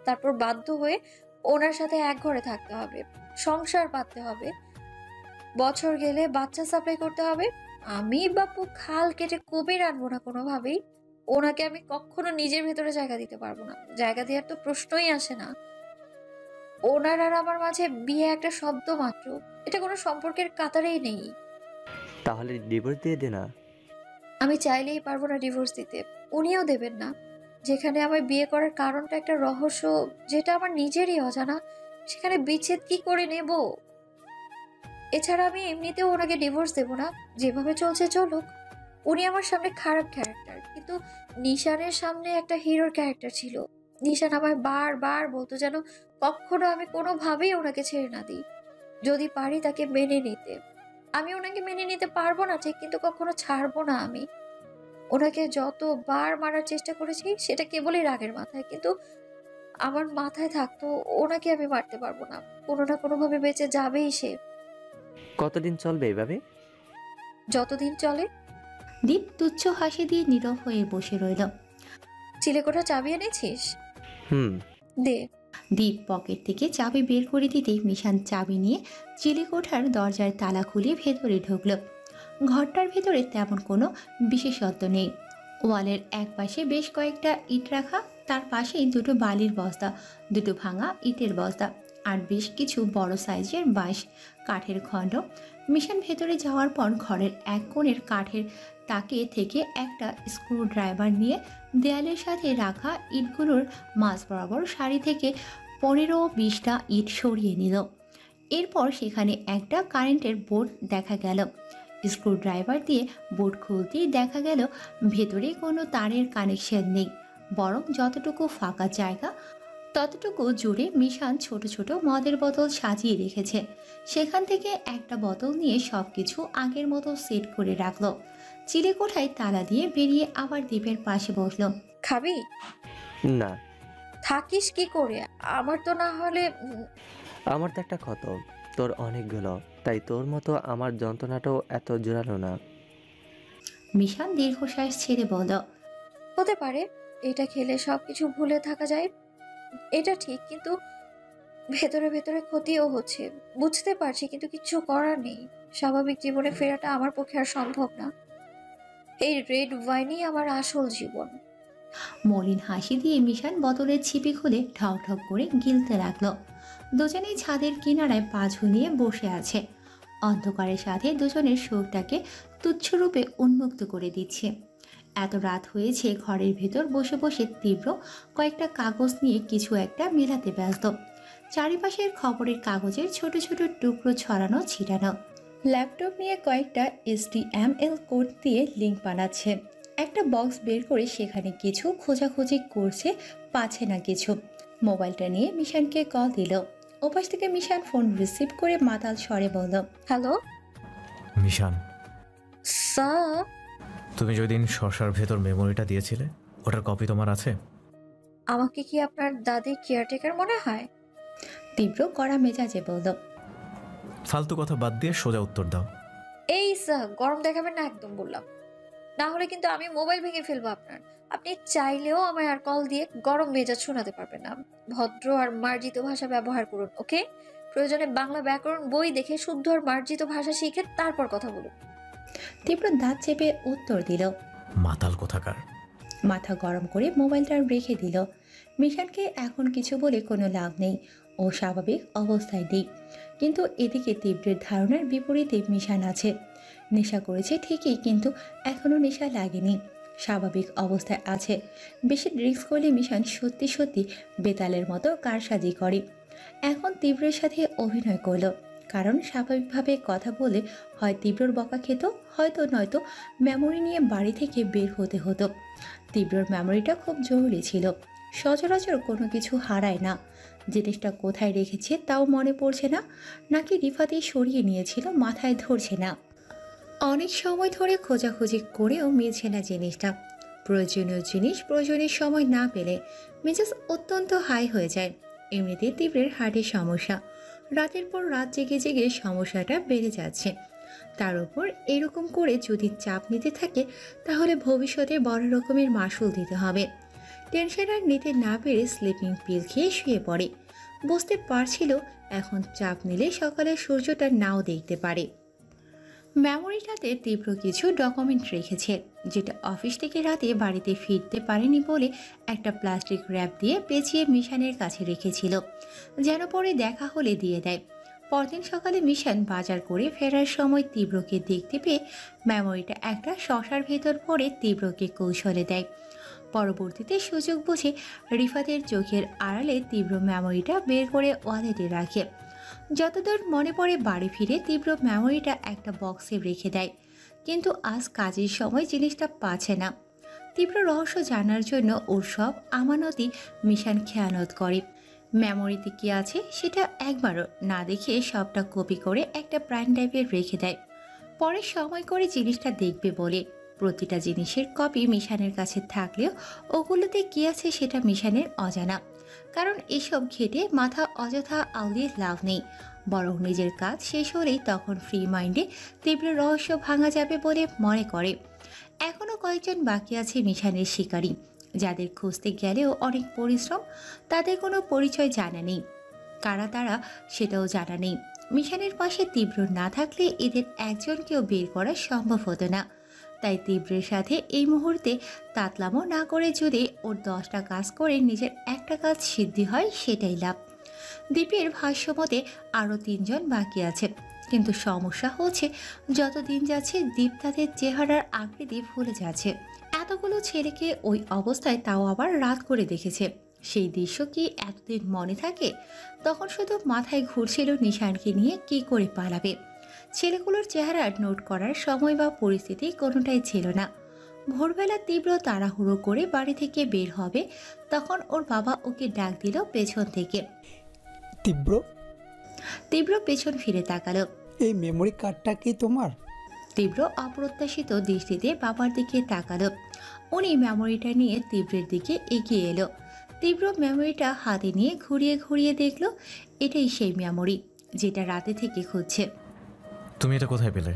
তারপর বাধ্য হয়ে ওনার সাথে এক ঘরে থাকতে হবে, সংসার পাততে হবে, বছর গেলে বাচ্চা সাপ্লাই করতে হবে। আমি বাপু খাল কেটে কুমির আনবো না কোনোভাবেই। ওনাকে আমি কখনো নিজের ভেতরে জায়গা দিতে পারবো না। জায়গা দেওয়ার তো প্রশ্নই আসে না। ওনার আর আমার মাঝে বিয়ে একটা শব্দ মাত্র, এটা কোনো সম্পর্কের কাতারেই নেই। তাহলে ডিভোর্স দিয়ে দে না। আমি চাইলেই পারবো না ডিভোর্স দিতে, উনিও দেবেন না। যেখানে আমার বিয়ে করার কারণটা একটা রহস্য, যেটা আমার নিজেরই অজানা, সেখানে বিচ্ছেদ কি করে নেব? এছাড়া আমি এমনিতেও ওনাকে ডিভোর্স দেবো না, যেভাবে চলছে চলুক। উনি আমার সামনে খারাপ ক্যারেক্টার, কিন্তু নিশানের সামনে একটা হিরোর ক্যারেক্টার ছিল। নিশান আমায় বারবার বলতো যেন কখনো আমি কোনোভাবেই ওনাকে ছেড়ে না দিই, যদি পারি তাকে মেনে নিতে। আমি ওনাকে মেনে নিতে পারবো না ঠিক, কিন্তু কখনো ছাড়বো না আমি। ওনাকে যতবার মারার চেষ্টা করেছি সেটা কেবলই রাগের মাথায়, কিন্তু আমার মাথায় থাকতো ওনাকে আমি মারতে পারবো না, কোনো না কোনোভাবে বেঁচে যাবেই সে। কতদিন চলবে এভাবে? যতদিন চলে। দীপ তুচ্ছ হাসি দিয়ে নীরব হয়ে বসে রইল। চিলেকোঠা চাবি এনেছিস? দে। দীপ পকেট থেকে চাবি বের করে দিতেই মিশান চাবি নিয়ে চিলেকোঠার দরজার তালা খুলে ভেতরে ঢুকল। ঘরটার ভেতরে তেমন কোনো বিশেষত্ব নেই। ওয়ালের এক পাশে বেশ কয়েকটা ইট রাখা, তার পাশেই দুটো বালির বস্তা, দুটো ভাঙা ইটের বস্তা, আর বেশ কিছু বড় সাইজের বাঁশ কাঠের খণ্ড। মিশন ভেতরে যাওয়ার পর ঘরের এক কোণের কাঠের তাকে থেকে একটা স্ক্রু ড্রাইভার নিয়ে দেয়ালের সাথে রাখা ইটগুলোর মাঝ বরাবর সারি থেকে 15-20টা ইট সরিয়ে নিল। এরপর সেখানে একটা কারেন্টের বোর্ড দেখা গেল। স্ক্রু ড্রাইভার দিয়ে বোর্ড খুলতেই দেখা গেল ভেতরে কোনো তারের কানেকশন নেই, বরং যতটুকু ফাঁকা জায়গা ততটুকু জুড়ে মিশান ছোট ছোট মদের বোতল সাজিয়ে রেখেছে। সেখান থেকে একটা বোতল নিয়ে সব কিছু আগের মতো সেট করে রাখলো। চিলেকোঠায় তালা দিয়ে বেরিয়ে আবার দ্বীপের পাশে বসলো। খাবি? না। থাকিস কি করে? আমার তো না হলে। আমার তো একটা ক্ষত, তোর অনেকগুলো, তাই তোর মতো আমার যন্ত্রণাটাও এত জোরালো না। মিশান দীর্ঘশ্বাস ছেড়ে বলল, হতে পারে এটা খেলে সবকিছু ভুলে থাকা যায়, এটা ঠিক, কিন্তু ভেতরে ভেতরে ক্ষতিও হচ্ছে, বুঝতে পারছি, কিন্তু কিছু করার নেই। স্বাভাবিক জীবনে ফেরাটা আমার পক্ষে আর সম্ভব না। এই রেড ওয়াইনই আমার আসল জীবন। মলিন হাসি দিয়ে মিশান বোতলের ছিপি খুলে ঢক ঢক করে গিলতে লাগলো। দুজনেই ছাদের কিনারায় পা ঝুলিয়ে বসে আছে। অন্ধকারের সাথে দুজনের শোকটাকে তুচ্ছরূপে উন্মুক্ত করে দিচ্ছে। এত রাত হয়েছে, ঘরের ভেতর বসে বসে তীব্র কয়েকটা কাগজ নিয়ে কিছু একটা মেলাতে ব্যস্ত। চারিপাশের খবরের কাগজের ছোট ছোট টুকরো ছড়ানো ছিটানো। ল্যাপটপ নিয়ে কয়েকটা HTML কোড দিয়ে লিঙ্ক বানাচ্ছে। একটা বক্স বের করে সেখানে কিছু খোঁজাখুঁজি করছে, পাচ্ছে না কিছু। মোবাইলটা নিয়ে মিশানকে কল দিল। ওপাশ থেকে মিশান ফোন রিসিভ করে মাতাল স্বরে বলল, হ্যালো মিশান, স্যার। তুমি যেদিন শশার ভেতর মেমোরিটা দিয়েছিলে, ওটার কপি তোমার আছে? আমাকে কি আপনার দাদির কেয়ারটেকার মনে হয়? তীব্র কড়া মেজাজে বলল, ফালতু কথা বাদ দিয়ে সোজা উত্তর দাও। এই স্যার, গরম দেখাবেন না একদম বললাম, না হলে কিন্তু আমি মোবাইল ভেঙে ফেলবো আপনার। আপনি চাইলেও আমায় আর কল দিয়ে গরম মেজাজ শোনাতে পারবেন না। ভদ্র আর মার্জিত ভাষা ব্যবহার করুন, ওকে? প্রয়োজনে বাংলা ব্যাকরণ বই দেখে শুদ্ধ আর মার্জিত ভাষা শিখে তারপর কথা বলুন। তীব্র দাঁত চেপে উত্তর দিল, মাতাল কোথাকার। মাথা গরম করে মোবাইলটা রেখে দিল। মিশানকে এখন কিছু বলে কোনো লাভ নেই, ও স্বাভাবিক অবস্থায় নেই। কিন্তু এদিকে তীব্রের ধারণার বিপরীতে মিশান আছে। নেশা করেছে ঠিকই, কিন্তু এখনও নেশা লাগেনি, স্বাভাবিক অবস্থায় আছে। বেশি ড্রিঙ্কস করলে মিশান সত্যি সত্যি বেতালের মতো কারসাজি করে। এখন তীব্রের সাথে অভিনয় করলো, কারণ স্বাভাবিকভাবে কথা বলে হয় তীব্রর বকা খেত, হয়তো নয়তো মেমোরি নিয়ে বাড়ি থেকে বের হতে হতো। তীব্রর মেমোরিটা খুব জরুরি ছিল, সচরাচর কোনো কিছু হারায় না। জিনিসটা কোথায় রেখেছে তাও মনে পড়ছে না, নাকি রিফাতেই সরিয়ে নিয়েছিল মাথায় ধরছে না। অনেক সময় ধরে খোঁজাখুঁজি করেও মিলছে না জিনিসটা। প্রয়োজনীয় জিনিস প্রয়োজনের সময় না পেলে মেজাজ অত্যন্ত হাই হয়ে যায়। এমনিতে তীব্রের হার্টের সমস্যা, রাতের পর রাত জেগে জেগে সমস্যাটা বেড়ে যাচ্ছে। তার উপর এরকম করে যদি চাপ নিতে থাকে তাহলে ভবিষ্যতে বড় রকমের মাসুল দিতে হবে। টেনশন আর নিতে না পেরে স্লিপিং পিল খেয়ে শুয়ে পড়ে। বুঝতে পারছিল এখন চাপ নিলে সকালে সূর্যটা নাও দেখতে পারে। মেমোরিটাতে তীব্র কিছু ডকুমেন্ট রেখেছে, যেটা অফিস থেকে রাতে বাড়িতে ফিরতে পারেনি বলে একটা প্লাস্টিক র্যাপ দিয়ে পেঁচিয়ে মিশানের কাছে রেখেছিল, যেন পরে দেখা হলে দিয়ে দেয়। পরদিন সকালে মিশান বাজার করে ফেরার সময় তীব্রকে দেখতে পেয়ে মেমোরিটা একটা শশার ভেতর পড়ে তীব্রকে কৌশলে দেয়। পরবর্তীতে সুযোগ বুঝে রিফাতের চোখের আড়ালে তীব্র মেমোরিটা বের করে ওয়ালেটে রাখে। যতদূর মনে পড়ে বাড়ি ফিরে তীব্র মেমোরিটা একটা বক্সে রেখে দেয়, কিন্তু আজ কাজের সময় জিনিসটা পাচ্ছে না। তীব্র রহস্য জানার জন্য ওর সব আমানতই মিশান খেয়ানত করে। মেমোরিতে কী আছে সেটা একবারও না দেখে সবটা কপি করে একটা প্রাইম ড্রাইভে রেখে দেয়। পরে সময় করে জিনিসটা দেখবে বলে। প্রতিটা জিনিসের কপি মিশানের কাছে থাকলেও ওগুলোতে কী আছে সেটা মিশানের অজানা, কারণ এসব ঘেটে মাথা অযথা আউলিয়ে লাভ নেই। বরং নিজের কাজ শেষ হলেই তখন ফ্রি মাইন্ডে তীব্র রহস্য ভাঙা যাবে বলে মনে করে। এখনও কয়েকজন বাকি আছে মিশানের শিকারী, যাদের খুঁজতে গেলেও অনেক পরিশ্রম, তাদের কোনো পরিচয় জানা নেই। কারা তারা সেটাও জানা নেই। মিশানের পাশে তীব্র না থাকলে এদের একজনকেও বের করা সম্ভব হতো না। তাই তীব্রের সাথে এই মুহূর্তে তাতলামো না করে যদি ওর 10টা কাজ করে নিজের একটা কাজ সিদ্ধি হয় সেটাই লাভ। দীপের ভাষ্যমতে আরও 3 জন বাকি আছে, কিন্তু সমস্যা হচ্ছে যত দিন যাচ্ছে দীপ তাদের চেহারার আকৃতি ভুলে যাচ্ছে। এতগুলো ছেলেকে ওই অবস্থায় তাও আবার রাত করে দেখেছে, সেই দৃশ্য কি এতদিন মনে থাকে? তখন শুধু মাথায় ঘুরছিল নিশানকে নিয়ে কি করে পালাবে। ছেলেগুলোর চেহারা নোট করার সময় বা পরিস্থিতি কোনোটাই ছিল না। ভোরবেলা তীব্র তাড়াহুড়ো করে বাড়ি থেকে বের হবে, তখন ওর বাবা ওকে ডাক দিল পেছন থেকে। তীব্র পেছন ফিরে তাকালো। এই মেমোরি কার্ডটা কি তোমার? তীব্র অপ্রত্যাশিত দৃষ্টিতে বাবার দিকে তাকালো। উনি মেমোরিটা নিয়ে তীব্রের দিকে এগিয়ে এলো। তীব্র মেমোরিটা হাতে নিয়ে ঘুরিয়ে ঘুরিয়ে দেখলো এটাই সেই মেমোরি যেটা রাতে থেকে খুঁজছে। তুমি এটা কোথায় পেলে?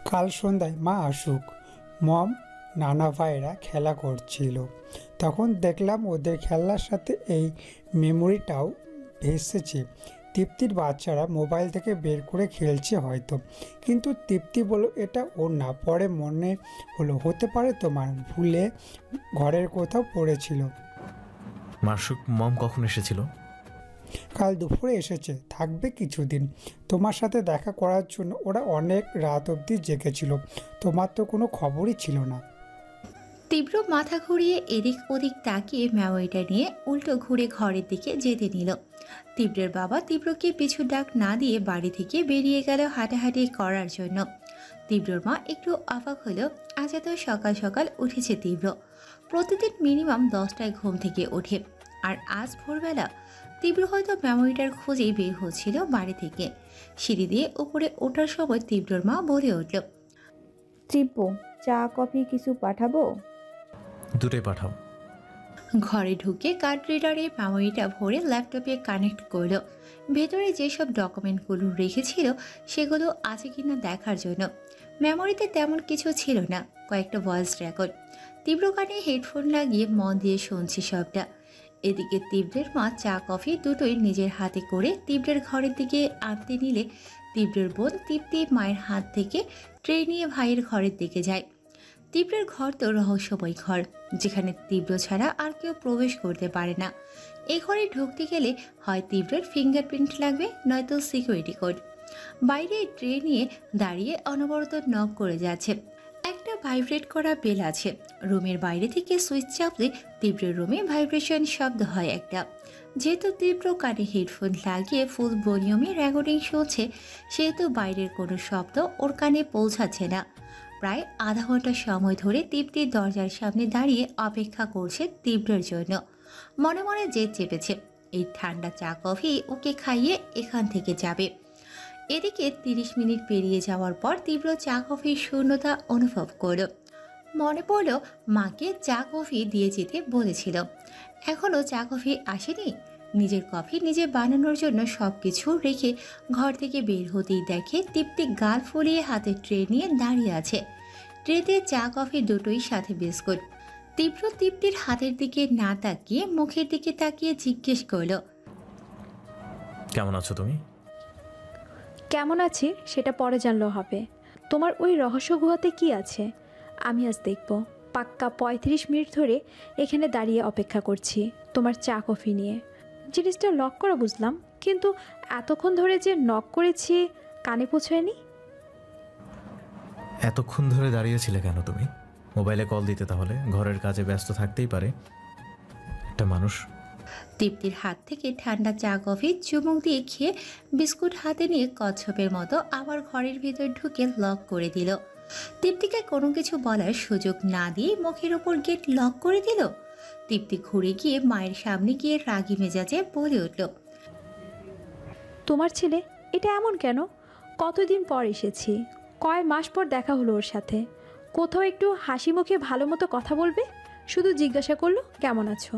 কাল সন্ধ্যায় মা আসুক, মম নানা ভাইরা খেলা করছিল, তখন দেখলাম ওদের খেলনার সাথে এই মেমোরিটাও ভেসেছে। তৃপ্তির বাচ্চারা মোবাইল থেকে বের করে খেলছে হয়তো, কিন্তু তৃপ্তি বলো এটা ওর না। পরে মনে হলো হতে পারে তোমার, ভুলে ঘরের কোথাও পড়েছিল। মাসুক মম কখন এসেছিল? কাল দুপুরে এসেছে, থাকবে কিছুদিন। তোমার সাথে দেখা করার জন্য ওরা অনেক রাত অবধি জেগেছিল, তোমার তো কোনো খবরই ছিল না। তীব্র মাথা ঘুরিয়ে এদিক ওদিক তাকিয়ে মেমোরিটা নিয়ে উল্টো ঘুরে ঘরের দিকে যেতে নিল। তীব্রের বাবা তীব্রকে পিছু ডাক না দিয়ে বাড়ি থেকে বেরিয়ে গেল হাঁটাহাঁটি করার জন্য। তীব্রর মা একটু অবাক হলো, আজ এত সকাল সকাল উঠেছে তীব্র। প্রতিদিন মিনিমাম 10টায় ঘুম থেকে ওঠে, আর আজ ভোরবেলা তীব্র হয়তো মেমোরিটার খোঁজেই বের হচ্ছিল বাড়ি থেকে। সিঁড়ি দিয়ে উপরে ওঠার সময় তীব্রর মা বলে উঠল, তীব্র, চা কফি কিছু পাঠাবো? দুটোই পাঠাও। ঘরে ঢুকে কার্ড রিডারে মেমোরিটা ভরে ল্যাপটপে কানেক্ট করলো। ভেতরে যেসব ডকুমেন্টগুলো রেখেছিল সেগুলো আছে কিনা দেখার জন্য। মেমোরিতে তেমন কিছু ছিল না, কয়েকটা ভয়েস রেকর্ড। তীব্র কানে হেডফোন লাগিয়ে মন দিয়ে শুনছে সবটা। এদিকে তীব্রের মা চা কফি দুটোই নিজের হাতে করে তীব্রের ঘরের দিকে আনতে নিলে তীব্রের বোন তৃপ্তি মায়ের হাত থেকে ট্রে নিয়ে ভাইয়ের ঘরের দিকে যায়। তীব্রের ঘর তো রহস্যময় ঘর, যেখানে তীব্র ছাড়া আর কেউ প্রবেশ করতে পারে না। এই ঘরে ঢুকতে গেলে হয় তীব্রের ফিঙ্গারপ্রিন্ট লাগবে, নয়তো সিকিউরিটি কোড। বাইরে ট্রে নিয়ে দাঁড়িয়ে অনবরত নক করে যাচ্ছে। একটা ভাইব্রেট করা বেল আছে। রুমের বাইরে থেকে সুইচ চাপলে তীব্রের রুমে ভাইব্রেশন শব্দ হয় একটা। যেহেতু তীব্র কানে হেডফোন লাগিয়ে ফুল ভলিউমে রেকর্ডিং শুনছে, সেহেতু বাইরের কোনো শব্দ ওর কানে পৌঁছাচ্ছে না। প্রায় আধা ঘন্টা সময় ধরে তৃপ্তির দরজার সামনে দাঁড়িয়ে অপেক্ষা করছে তীব্রের জন্য। মনে মনে জেদ চেপেছে, এই ঠান্ডা চা কফি ওকে খাইয়ে এখান থেকে যাবে। এদিকে 30 মিনিট পেরিয়ে যাওয়ার পর তীব্র চা কফির শূন্যতা অনুভব করল। মনে পড়ল মাকে চা কফি দিয়ে যেতে বলেছিল, এখনও চা কফি আসেনি। নিজের কফি নিজে বানানোর জন্য সব কিছু রেখে ঘর থেকে বের হতেই দেখে তৃপ্তি গাল ফুলিয়ে হাতে ট্রে নিয়ে দাঁড়িয়ে আছে। ট্রেতে চা কফি দুটোই সাথে বিস্কুট। তীব্র তৃপ্তির হাতের দিকে না তাকিয়ে মুখের দিকে তাকিয়ে জিজ্ঞেস করল, কেমন আছো তুমি? কেমন আছি সেটা পরে জানলেও হবে। তোমার ওই রহস্য গুহাতে কি আছে আমি আজ দেখব। পাক্কা 35 মিনিট ধরে এখানে দাঁড়িয়ে অপেক্ষা করছি তোমার চা কফি নিয়ে। জিনিসটা লক করা বুঝলাম, কিন্তু এতক্ষণ ধরে যে নক করেছি কানে পৌঁছয়নি। এতক্ষণ ধরে দাঁড়িয়েছিলে কেন তুমি? মোবাইলে কল দিতে, তাহলে ঘরের কাজে ব্যস্ত থাকতেই পারে একটা মানুষ। তৃপ্তির হাত থেকে ঠান্ডা চা কফি চুমুক দিয়ে খেয়ে বিস্কুট হাতে নিয়ে কচ্ছপের মতো আবার ঘরের ভিতর ঢুকে লক করে দিল। তৃপ্তিকে কোনো কিছু বলার সুযোগ না দিয়ে মুখের ওপর গেট লক করে দিল। তৃপ্তি ঘুরে গিয়ে মায়ের সামনে গিয়ে রাগী মেজাজে বলে উঠল, তোমার ছেলে এটা এমন কেন? কতদিন পর এসেছি, কয় মাস পর দেখা হলো ওর সাথে। কোথাও একটু হাসি মুখে ভালো মতো কথা বলবে, শুধু জিজ্ঞাসা করলো কেমন আছো।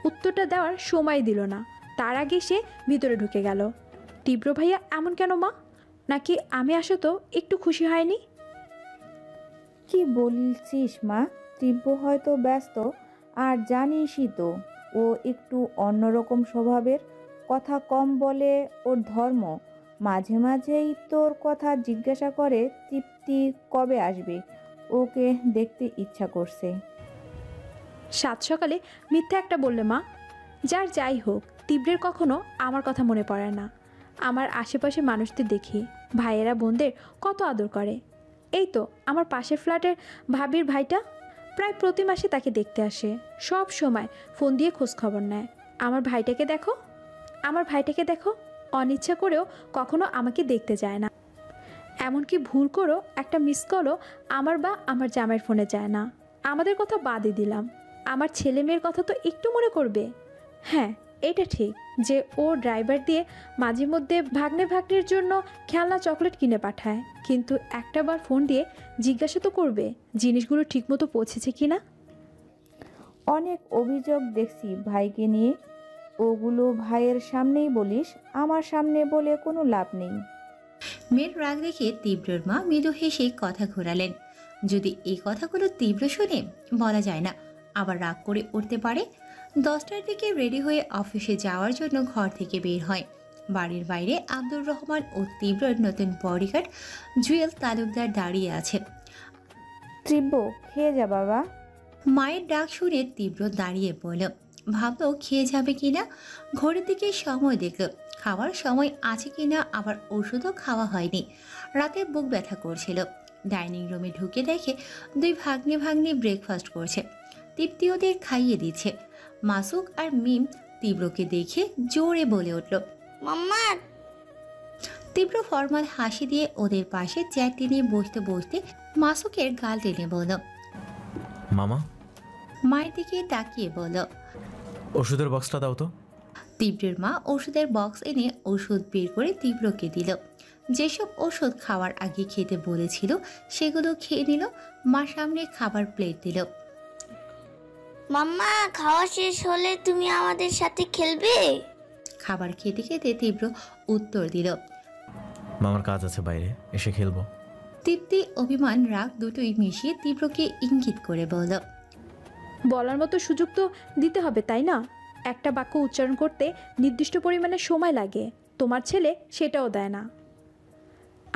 উত্তরটা দেওয়ার সময় দিল না, তার আগে সে ভিতরে ঢুকে গেল। তীব্র ভাইয়া এমন কেন মা? নাকি আমি আসো তো একটু খুশি হয়নি? কি বলছিস মা? তীব্র হয়তো ব্যস্ত, আর জানিসই তো ও একটু অন্যরকম স্বভাবের, কথা কম বলে, ওর ধর্ম। মাঝে মাঝেই তোর কথা জিজ্ঞাসা করে তৃপ্তি কবে আসবে, ওকে দেখতে ইচ্ছা করছে। সাত সকালে মিথ্যা একটা বললে মা। যার যাই হোক, তীব্রের কখনো আমার কথা মনে পড়ে না। আমার আশেপাশে মানুষদের দেখি ভাইয়েরা বোনদের কত আদর করে। এই তো আমার পাশের ফ্ল্যাটের ভাবির ভাইটা প্রায় প্রতি মাসে তাকে দেখতে আসে, সব সময় ফোন দিয়ে খোঁজ খবর নেয়। আমার ভাইটাকে দেখো, অনিচ্ছা করেও কখনো আমাকে দেখতে যায় না। এমনকি ভুল করেও একটা মিস কলও আমার বা আমার জামাইয়ের ফোনে যায় না। আমাদের কথা বাদই দিলাম, আমার ছেলে মেয়ের কথা তো একটু মনে করবে। হ্যাঁ, এটা ঠিক যে ও ড্রাইভার দিয়ে মাঝে মধ্যে ভাগ্নের জন্য খেলনা চকলেট কিনে পাঠায়, কিন্তু একটাবার ফোন দিয়ে জিজ্ঞাসা তো করবে জিনিসগুলো ঠিকমতো পৌঁছেছে কিনা। অনেক অভিযোগ দেখছি ভাইকে নিয়ে, ওগুলো ভাইয়ের সামনেই বলিস, আমার সামনে বলে কোনো লাভ নেই। মেয়ের রাগ দেখে তীব্রর মা মৃদু হেসে কথা ঘোরালেন। যদি এই কথাগুলো তীব্র শুনে বলা যায় না, আবার রাগ করে উঠতে পারে। 10টার দিকে রেডি হয়ে অফিসে যাওয়ার জন্য ঘর থেকে বের হয়। বাড়ির বাইরে আব্দুর রহমান ও তীব্রর নতুন বডিগার্ড জুয়েল তালুকদার দাঁড়িয়ে আছে। তীব্র খেয়ে যা বাবা। মায়ের ডাক শুনে তীব্র দাঁড়িয়ে পড়ল, ভাবলো খেয়ে যাবে কিনা। ঘড়ির দিকে সময় দেখল, খাওয়ার সময় আছে কিনা, আবার ওষুধও খাওয়া হয়নি। রাতে বুক ব্যথা করছিল। ডাইনিং রুমে ঢুকে দেখে দুই ভাগ্নে ব্রেকফাস্ট করছে। তৃপ্তি ওদের খাইয়ে দিচ্ছে। মাসুক আর মিম তীব্রকে দেখে জোরে বলে উঠল, মাম্মা। তীব্র ফরমাল হাসি দিয়ে ওদের পাশে চেয়ার টেনে বসতে বসতে মাসুকের গাল টেনে বলল, মামা। মায়ের দিকে তাকিয়ে বলল, ওষুধের বক্সটা দাও তো। তীব্রের মা ওষুধের বক্স এনে ওষুধ বের করে তীব্রকে দিল। যেসব ওষুধ খাওয়ার আগে খেতে বলেছিল সেগুলো খেয়ে নিল। মা সামনে খাবার প্লেট দিল। মাম্মা, খাওয়া শেষ হলে তুমি আমাদের সাথে খেলবে? খাবার খেতে খেতে তীব্র উত্তর দিল, মামার কাজ আছে বাইরে, এসে খেলবো। তৃপ্তি অভিমান রাগ দুটোই মিশিয়ে তীব্রকে ইঙ্গিত করে বলল, বলার মতো সুযোগ তো দিতে হবে তাই না? একটা বাক্য উচ্চারণ করতে নির্দিষ্ট পরিমাণে সময় লাগে, তোমার ছেলে সেটাও দেয় না।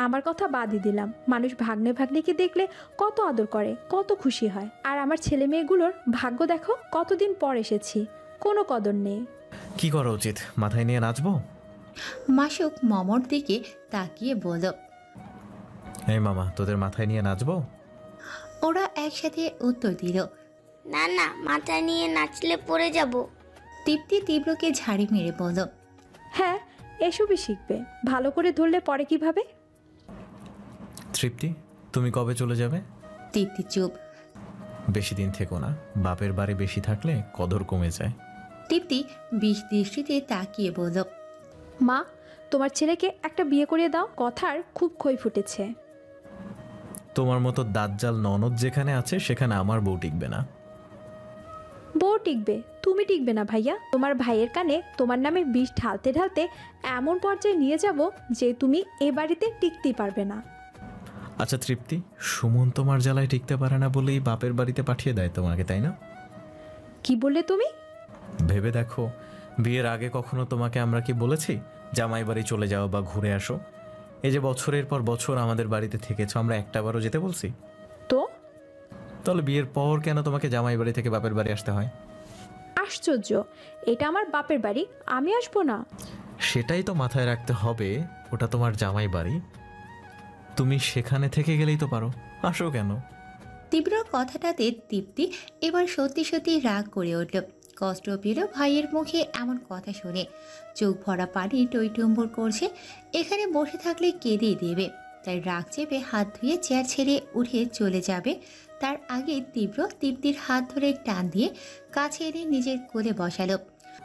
আমার কথা বাদই দিলাম, মানুষ ভাগ্নেকে দেখলে কত আদর করে, কত খুশি হয়। আর আমার ছেলে মেয়েগুলোর ভাগ্য দেখো, কতদিন পর এসেছি, কোনো কদর নেই। কি করা উচিত? মাথায় নিয়ে নাচবো? মাসুক মমর দিকে তাকিয়ে বলল, এই মামা, তোদের মাথায় নিয়ে নাচবো? ওরা একসাথে উত্তর দিল, না না, মাথা নিয়ে নাচলে পড়ে যাব। তৃপ্তি তীব্রকে ঝাড়ি মেরে বলল, হ্যাঁ, এসবই শিখবে, ভালো করে ধরলে পরে কিভাবে। তৃপ্তি, তুমি কবে চলে যাবে? তৃপ্তি চুপ। বেশি দিন থেকো না, বাপের বাড়ি বেশি থাকলে কদর কমে যায়। তৃপ্তি বিষ দৃষ্টিতে তাকিয়ে বলল, মা, তোমার ছেলেকে একটা বিয়ে করিয়ে দাও, কথার খুব ক্ষয় ফুটেছে। তোমার মতো দাজ্জাল ননদ যেখানে আছে সেখানে আমার বউ টিকবে না। বউ টিকবে, তুমি টিকবে না ভাইয়া। তোমার ভাইয়ের কানে তোমার নামে বিষ ঢালতে ঢালতে এমন পর্যায়ে নিয়ে যাব যে তুমি এ বাড়িতে টিকতেই পারবে না। আচ্ছা তৃপ্তি, সুমন তোমার জ্বালায় টিকতে পারে না বলেই বাপের বাড়িতে পাঠিয়ে দেয় তোমাকে, তাই না? কি বললে তুমি? ভেবে দেখো, বিয়ের আগে কখনো তোমাকে আমরা কি বলেছি জামাই বাড়ি চলে যাও বা ঘুরে আসো? এই যে বছরের পর বছর আমাদের বাড়িতে থেকেছ, আমরা একটাবারও যেতে বলছি? তো তাহলে বিয়ের পর কেন তোমাকে জামাই বাড়ি থেকে বাপের বাড়ি আসতে হয়? আশ্চর্য, এটা আমার বাপের বাড়ি, আমি আসবো না? সেটাই তো মাথায় রাখতে হবে, ওটা তোমার জামাই বাড়ি, তুমি সেখানে থেকে গেলেই তো পারো, আসো কেন? তীব্র কথাটাতে তৃপ্তি এবার সত্যি সত্যি রাগ করে উঠল। কষ্ট পেল ভাইয়ের মুখে এমন কথা শুনে। চোখ ভরা পানি টইটুম্বর করছে। এখানে বসে থাকলে কেঁদেই দেবে। তাই রাগ চেপে হাত ধুয়ে চেয়ার ছেড়ে উঠে চলে যাবে। তার আগে তীব্র তৃপ্তির হাত ধরে টান দিয়ে কাছে এনে নিজের কোলে বসালো।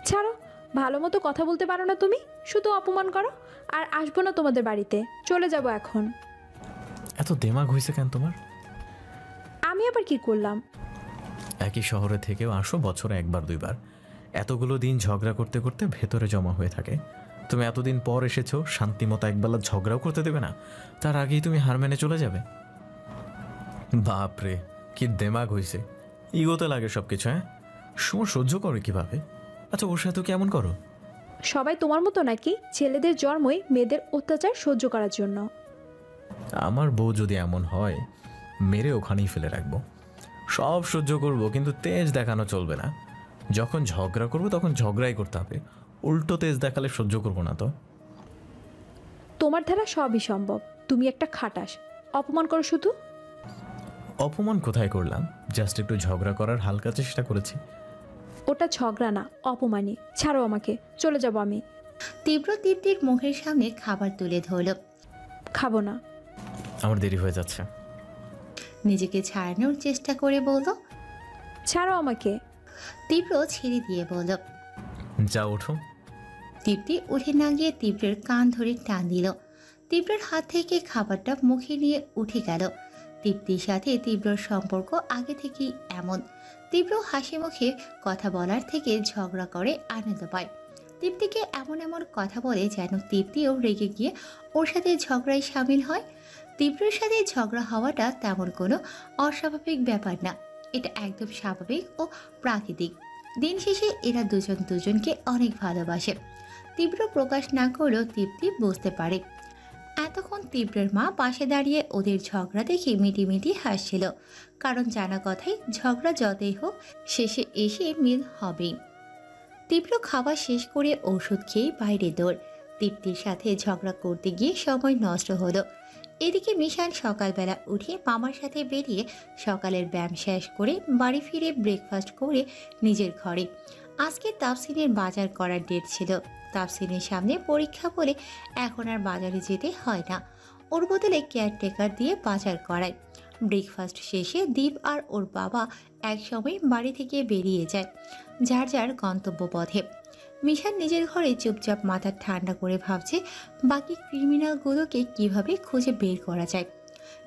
ছাড়ো, ভালো মতো কথা বলতে পারো না তুমি, শুধু অপমান করো। আর আসবো না তোমাদের বাড়িতে, চলে যাব এখন। এত দেমাগ হয়েছে কেন তোমার? আমি আবার কি করলাম? একই শহরে থেকেও আসো বছরে একবার দুইবার, এতগুলো দিন ঝগড়া করতে করতে ভেতরে জমা হয়ে থাকে। তুমি এতদিন পর এসেছো, শান্তিমতো একবেলা ঝগড়াও করতে দেবে না, তার আগেই তুমি হার মেনে চলে যাবে? বাপরে, কি দেমাগ হয়েছে! ইগোতে লাগে সব কিছু। হ্যাঁ, সুমো সহ্য করো কিভাবে? আচ্ছা, ওর সাথে কেমন করো? সবাই তোমার মতো নাকি? ছেলেদের জন্মই মেয়েদের অত্যাচার সহ্য করার জন্য। আমার বউ যদি এমন হয়, মেরে ওখানেই ফেলে রাখবো। সব সহ্য করবো, কিন্তু তেজ দেখানো চলবে না। যখন ঝগড়া করবো তখন ঝগড়াই করতে হবে, উল্টো তেজ দেখালে সহ্য করবো না তো। তোমার দ্বারা সবই সম্ভব, তুমি একটা খাটাস, অপমান করো শুধু। অপমান কোথায় করলাম? জাস্ট একটু ঝগড়া করার হালকা চেষ্টা করেছি। ওটা ঝগড়া না, অপমানই। ছাড়ো আমাকে, চলে যাব আমি। তীব্র তৃপ্তির মুখের সামনে খাবার তুলে ধরল। খাবো না। আমার দেরি হয়ে যাচ্ছে। নিজেকে ছাড়ানোর চেষ্টা করে বলল, ছাড়ো আমাকে। তীব্র ছেড়ে দিয়ে বলল, যা ওঠো। তৃপ্তি উঠে না গিয়ে তীব্রের কান ধরে টান দিল। তীব্রের হাত থেকে খাবারটা মুখে নিয়ে উঠে গেল। তৃপ্তির সাথে তীব্রর সম্পর্ক আগে থেকেই এমন। তীব্র হাসি মুখে কথা বলার থেকে ঝগড়া করে আনন্দ পায়। তৃপ্তিকে এমন এমন কথা বলে যেন তৃপ্তিও রেগে গিয়ে ওর সাথে ঝগড়ায় সামিল হয়। তীব্রের সাথে ঝগড়া হওয়াটা তেমন কোনো অস্বাভাবিক ব্যাপার না, এটা একদম স্বাভাবিক ও প্রাকৃতিক। দিন শেষে এরা দুজন দুজনকে অনেক ভালোবাসে। তীব্র প্রকাশ না করলেও তৃপ্তি বুঝতে পারে। এতক্ষণ তীব্রের মা পাশে দাঁড়িয়ে ওদের ঝগড়া দেখে মিটিমিটি হাসছিল, কারণ জানা কথাই ঝগড়া যতই হোক শেষে এসে মিল হবেই। তীব্র খাবার শেষ করে ওষুধ খেয়ে বাইরে দৌড়। তৃপ্তির সাথে ঝগড়া করতে গিয়ে সময় নষ্ট হলো। এদিকে মিশান সকালবেলা উঠে মামার সাথে বেরিয়ে সকালের ব্যায়াম শেষ করে বাড়ি ফিরে ব্রেকফাস্ট করে নিজের ঘরে। আজকে তাফসিনের বাজার করার ডেট ছিল। তাফসিনের সামনে পরীক্ষা বলে এখন আর বাজারে যেতে হয় না, ওর বদলে কেয়ারটেকার দিয়ে বাজার করায়। ব্রেকফাস্ট শেষে দীপ আর ওর বাবা একসময় বাড়ি থেকে বেরিয়ে যায় যার যার গন্তব্যপথে। মিশান নিজের ঘরে চুপচাপ মাথা ঠান্ডা করে ভাবছে বাকি ক্রিমিনালগুলোকে কিভাবে খুঁজে বের করা যায়।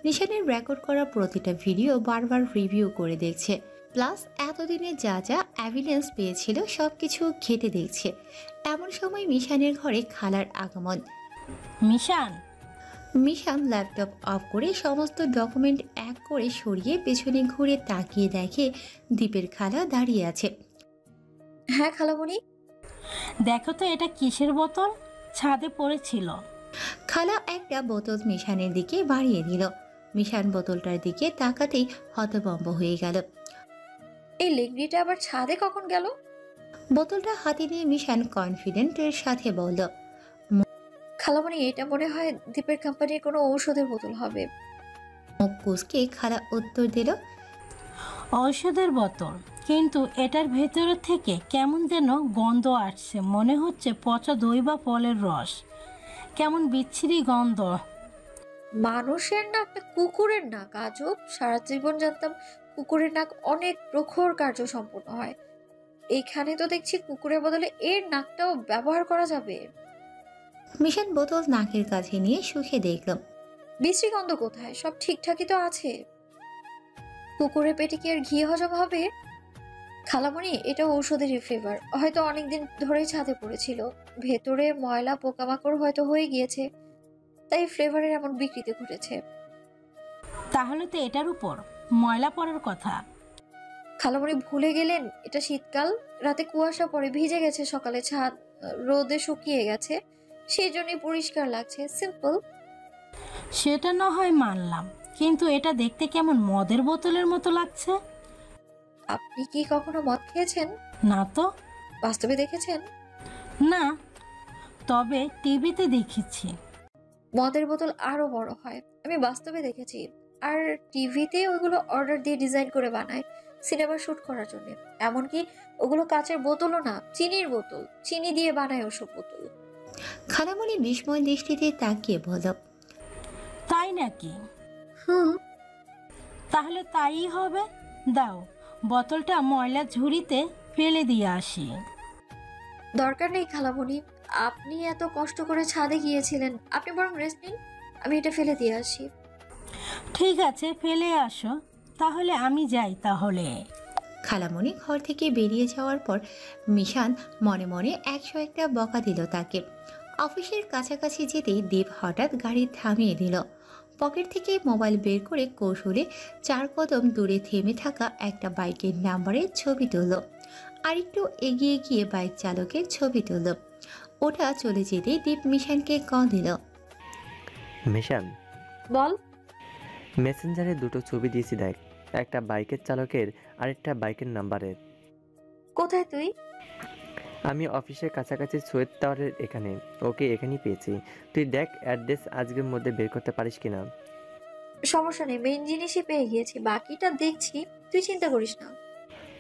নিশানের রেকর্ড করা প্রতিটা ভিডিও বারবার রিভিউ করে দেখছে, প্লাস এতদিনে যা যা এভিডেন্স পেয়েছিল সব কিছু ঘেঁটে দেখছে। এমন সময় মিশানের ঘরে খালার আগমন। মিশান ল্যাপটপ অফ করে সমস্ত ডকুমেন্ট এক করে সরিয়ে পেছনে ঘুরে তাকিয়ে দেখে দীপের খালা দাঁড়িয়ে আছে। হ্যাঁ খালামণি। দেখো তো এটা কিসের বোতল, ছাদে পড়েছিল। খালা একটা বোতল মিশানের দিকে বাড়িয়ে দিল। মিশান বোতলটার দিকে তাকাতেই হতভম্ব হয়ে গেল। এই লেগড়িটা আবার ছাদে কখন গেল? বোতলটা হাতে নিয়ে মিশান কনফিডেন্টের সাথে বলল, খালামণি এটা মনে হয় দীপের কোম্পানির কোনো ঔষধের বোতল হবে। মুখ কুঁচকে খালা উত্তর দিল, ঔষধের বোতল, কিন্তু এটার ভেতর থেকে কেমন যেন গন্ধ আসছে, মনে হচ্ছে পচা দই বা ফলের রস। কেমন বিচ্ছিরি গন্ধ। মানুষের নাক না কুকুরের নাক? আজব, সারা জীবন জানতাম কুকুরের নাক অনেক প্রখর কার্য সম্পন্ন হয়। এইখানে তো দেখছি কুকুরের বদলে এর নাকটাও ব্যবহার করা যাবে। মিশান বোতল নাকের কাছে নিয়ে শুকে দেখল। বিশ্রী গন্ধ কোথায়? সব ঠিকঠাকই তো আছে। কুকুরের পেটে কি আর ঘি হজম হবে? খালামণি এটা ঔষধেরই ফ্লেভার, হয়তো অনেকদিন ধরেই ছাদে পড়েছিল, ভেতরে ময়লা পোকামাকড় হয়তো হয়ে গিয়েছে, তাই ফ্লেভারের এমন বিকৃতি ঘটেছে। তাহলে তো এটার উপর ময়লা পড়ার কথা। খালামণি ভুলে গেলেন এটা শীতকাল, রাতে কুয়াশা পড়ে, ভিজে গেছে, সকালে ছাদ রোদে শুকিয়ে গেছে, সেই জন্যই পরিষ্কার লাগছে। সিম্পল। সেটা না হয় মানলাম, কিন্তু এটা দেখতে কেমন মদের বোতলের মতো লাগছে। আপনি কি কখনো মদ খেয়েছেন? না তো। বাস্তবে দেখেছেন? না, তবে টিভিতে দেখেছি। মদের বোতল আরো বড় হয়, আমি বাস্তবে দেখেছি। আর টিভিতে ওইগুলো অর্ডার দিয়ে ডিজাইন করে বানায় সিনেমা শুট করার জন্য। এমনকি ওগুলো কাচের বোতলও না, চিনির বোতল, চিনি দিয়ে বানায় ওসব বোতল। খালামণি বিস্ময় দৃষ্টিতে তাকিয়ে বলল, তাই নাকি? হুম। তাহলে তাই হবে। দাও, বোতলটা ময়লা ঝুড়িতে ফেলে দিয়ে আসি। দরকার নেই খালামণি, আপনি এত কষ্ট করে ছাদে গিয়েছিলেন, আপনি বরং রেস্ট নিন, আমি এটা ফেলে দিয়ে আসি। ঠিক আছে, ফেলে আসো, তাহলে আমি যাই তাহলে। খালামণি ঘর থেকে বেরিয়ে যাওয়ার পর মিশান মনে মনে 101টা বকা দিল তাকে। অফিসের কাছাকাছি যেতেই দীপ হঠাৎ গাড়ি থামিয়ে দিল। পকেট থেকে মোবাইল বের করে কৌশলে 4 কদম দূরে থেমে থাকা একটা বাইকের নাম্বারের ছবি তুলল। আরেকটু এগিয়ে গিয়ে বাইক চালকের ছবি তুলল। ওটা চলে যেতেই দীপ মিশানকে কল দিল। মিশান, বল। মেসেঞ্জারে 2টো ছবি দিয়েছি, দেখ। একটা বাইকের চালকের আর একটা বাইকের নাম্বারের। কোথায় তুই? আমি অফিসের কাছাকাছি সৈয়দ টাওয়ারের এখানে। ওকে এখানেই পেয়েছি। তুই দেখ অ্যাড্রেস আজকের মধ্যে বের করতে পারিস কিনা। সমস্যা নেই, মেইন জিনিসই পেয়ে গিয়েছি, বাকিটা দেখছি, তুই চিন্তা করিস না।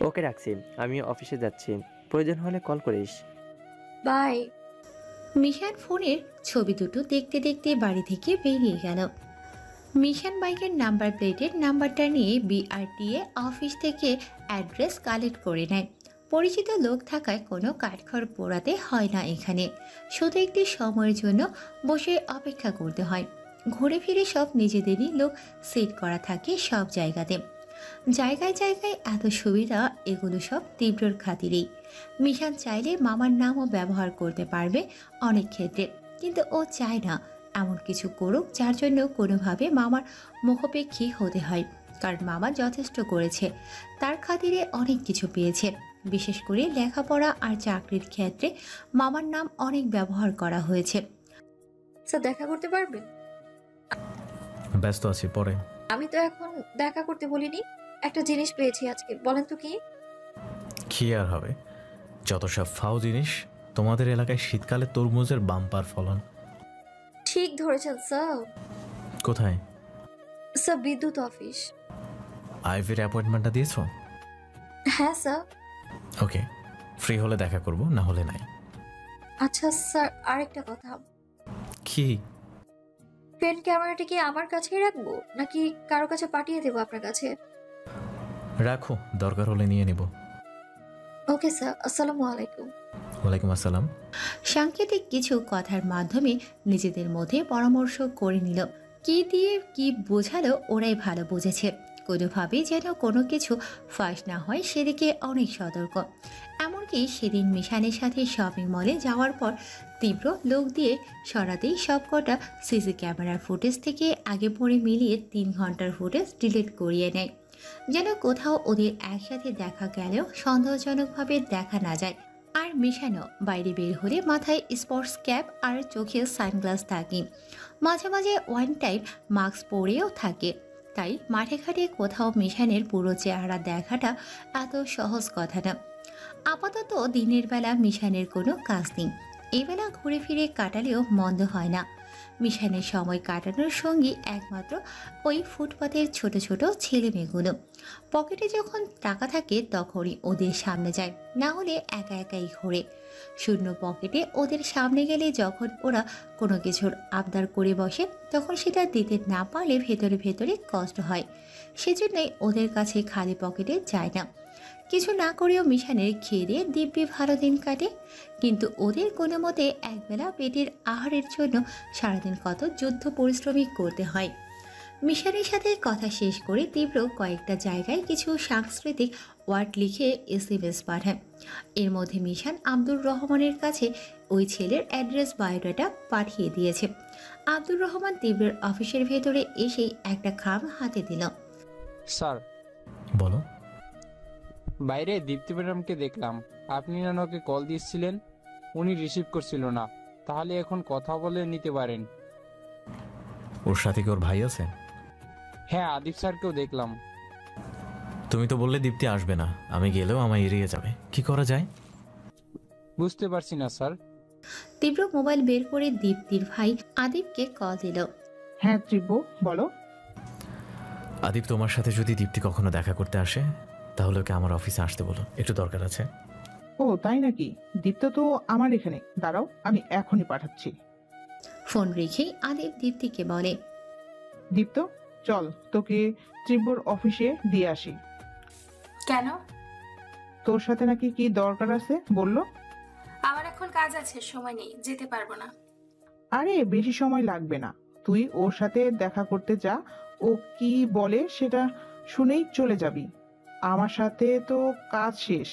ওকে, রাখছি। আমি অফিসে যাচ্ছি, প্রয়োজন হলে কল করিস। বাই। মিশান ফোনের ছবি দুটো দেখতে দেখতে বাড়ি থেকে বেরিয়ে গেল। মিশন বাইকের নাম্বার প্লেটের নাম্বারটা নিয়ে বিআরটিএ অফিস থেকে অ্যাড্রেস কালেক্ট করে নেয়। পরিচিত লোক থাকায় কোনো কাঠখড় পোড়াতে হয় না এখানে, শুধু একটি সময়ের জন্য বসে অপেক্ষা করতে হয়। ঘুরে ফিরে সব নিজেদেরই লোক সেট করা থাকে সব জায়গাতে। জায়গায় জায়গায় এত সুবিধা, এগুলো সব তীব্রর খাতিরেই। মিশান চাইলে মামার নামও ব্যবহার করতে পারবে অনেক ক্ষেত্রে, কিন্তু ও চায় না এমন কিছু করুক যার জন্য কোনোভাবে মামার মুখাপেক্ষী হতে হয়। কারণ মামা যথেষ্ট করেছে, তার খাতিরে অনেক কিছু পেয়েছে। বিশেষ করে লেখাপড়া আর চাকরির ক্ষেত্রে মামার নাম অনেক ব্যবহার করা হয়েছে। স্যার, দেখা করতে পারবেন? ব্যস্ত আছি, পরে। আমি তো এখন দেখা করতে বলিনি, একটা জিনিস পেয়েছি আজকে, বলেন তো কি? কি আর হবে, যত সব ফাও জিনিস। তোমাদের এলাকায় শীতকালে তরমুজের বাম্পার ফলন। ঠিক ধরেছেন স্যার। কোথায়? স্যার, বিদ্যুৎ অফিস। আইভির অ্যাপয়েন্টমেন্টটা দিয়েছো? হ্যাঁ স্যার। ওকে, ফ্রি হলে দেখা করব, না হলে নাই। আচ্ছা স্যার, আরেকটা কথা। কি? পেন ক্যামেরাটা কি আমার কাছেই রাখবো, নাকি কারো কাছে পাঠিয়ে দেবো আপনার কাছে? রাখো, দরকার হলে নিয়ে নিব। ওকে স্যার, আসসালামু আলাইকুম। ওয়ালাইকুম আসসালাম। সাংকেতিক কিছু কথার মাধ্যমে নিজেদের মধ্যে পরামর্শ করে নিল। কি দিয়ে কি বোঝালো ওরাই ভালো বুঝেছে। কোনোভাবেই যেন কোনো কিছু ফাঁস না হয় সেদিকে অনেক সতর্ক। এমনকি সেদিন মিশানের সাথে শপিং মলে যাওয়ার পর তীব্র লোক দিয়ে সরাতেই সবকটা সিসি ক্যামেরার ফুটেজ থেকে আগে পরে মিলিয়ে 3 ঘন্টার ফুটেজ ডিলিট করিয়ে নেয়, যেন কোথাও ওদের একসাথে দেখা গেলেও সন্দেহজনকভাবে দেখা না যায়। আর মিশানো বাইরে বের হলে মাথায় স্পোর্টস ক্যাপ আর চোখে সানগ্লাস থাকে, মাঝে মাঝে ওয়ান টাইম মাস্ক পরেও থাকে। তাই মাঠে ঘাটে কোথাও মিশানের পুরো চেহারা দেখাটা এত সহজ কথা না। আপাতত দিনের বেলা মিশানের কোনো কাজ নেই, এবেলা ঘুরে ফিরে কাটালেও মন্দ হয় না। মিশানের সময় কাটানোর সঙ্গী একমাত্র ওই ফুটপাতের ছোট ছোট ছেলে মেয়েগুলো। পকেটে যখন টাকা থাকে তখনই ওদের সামনে যায়, না হলে একা একাই ঘোরে। শূন্য পকেটে ওদের সামনে গেলে যখন ওরা কোনো কিছুর আবদার করে বসে, তখন সেটা দিতে না পারলে ভেতরে ভেতরে কষ্ট হয়। সেজন্যই ওদের কাছে খালি পকেটে যায় না। কিছু না করেও মিশানের খেয়ে দিয়ে দিব্যি ভালো দিন কাটে, কিন্তু ওদের কোনো মতে একবেলা পেটের আহারের জন্য সারাদিন কত যুদ্ধ পরিশ্রমী করতে হয়। মিশানের সাথে কথা শেষ করে তীব্র কয়েকটা জায়গায় কিছু সাংস্কৃতিক ওয়ার্ড লিখে SMS পাঠায়। এর মধ্যে মিশান আব্দুর রহমানের কাছে ওই ছেলের অ্যাড্রেস বায়োডাটা পাঠিয়ে দিয়েছে। আব্দুর রহমান তীব্রের অফিসের ভেতরে এসেই একটা খাম হাতে দিল। স্যার। বলো। বাইরে দীপ্তি ম্যাডামকে দেখলাম, আপনি না ওকে কল দিয়েছিলেন, উনি রিসিভ করছিল না, তাহলে এখন কথা বলে নিতে পারেন। ওর সাথে কি ওর ভাই আছে? হ্যাঁ, আদিব স্যারকেও দেখলাম। তুমি তো বললে দীপ্তি আসবে না, আমি গেলেও আমায় এড়িয়ে যাবে, কি করা যায়? বুঝতে পারছি না স্যার। তীব্র মোবাইল বের করে দীপ্তির ভাই আদিবকে কল দিল। হ্যাঁ তীব্র, বলো। আদিব, তোমার সাথে যদি দীপ্তি কখনো দেখা করতে আসে তাহলে ওকে আমার অফিসে আসতে বলো, একটু দরকার আছে। ও তাই নাকি? দীপ্ত তো আমার এখানে, দাঁড়াও আমি এখনই পাঠাচ্ছি। ফোন রেখেই আদিব দীপ্তিকে বলে, দীপ্ত চল তোকে তীব্রর অফিসে দিয়ে আসি। কেন? তোর সাথে নাকি কি দরকার আছে বললো। আমার এখন কাজ আছে, সময় নেই, যেতে পারবো না। আরে বেশি সময় লাগবে না, তুই ওর সাথে দেখা করতে যা, ও কি বলে সেটা শুনেই চলে যাবি। আমার সাথে তো কাজ শেষ,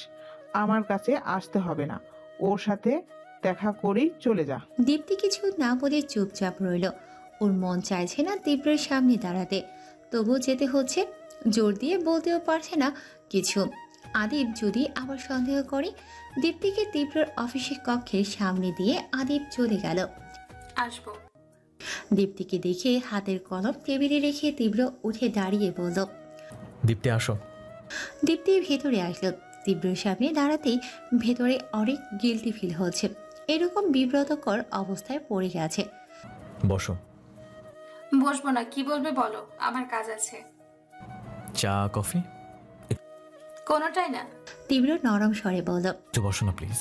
আমার কাছে আসতে হবে না, ওর সাথে দেখা করেই চলে যা। দীপ্তি কিছু না বলে চুপচাপ রইল। ওর মন চাইছে না তীব্রের সামনে দাঁড়াতে, তবুও যেতে হচ্ছে। জোর দিয়ে বলতেও পারছে না কিছু। আদিব যদি আবার সন্দেহ করে। দীপ্তিকে তীব্রর অফিসের কক্ষের সামনে দিয়ে আদিব চলে গেল। আসবো। দীপ্তিকে দেখে হাতের কলম টেবিলে রেখে তীব্র উঠে দাঁড়িয়ে বলল, দীপ্তি আসো। দীপ্তি ভেতরে আসলো। তীব্রের সামনে দাঁড়াতেই ভেতরে অনেক গিল্টি ফিল হচ্ছে। এরকম বিব্রতকর অবস্থায় পড়ে গেছে। বসো। বসবো না, কি বলবে বলো, আমার কাজ আছে। চা কফি? কোনোটাই না। তীব্র নরম স্বরে বলল, একটু বসো না প্লিজ।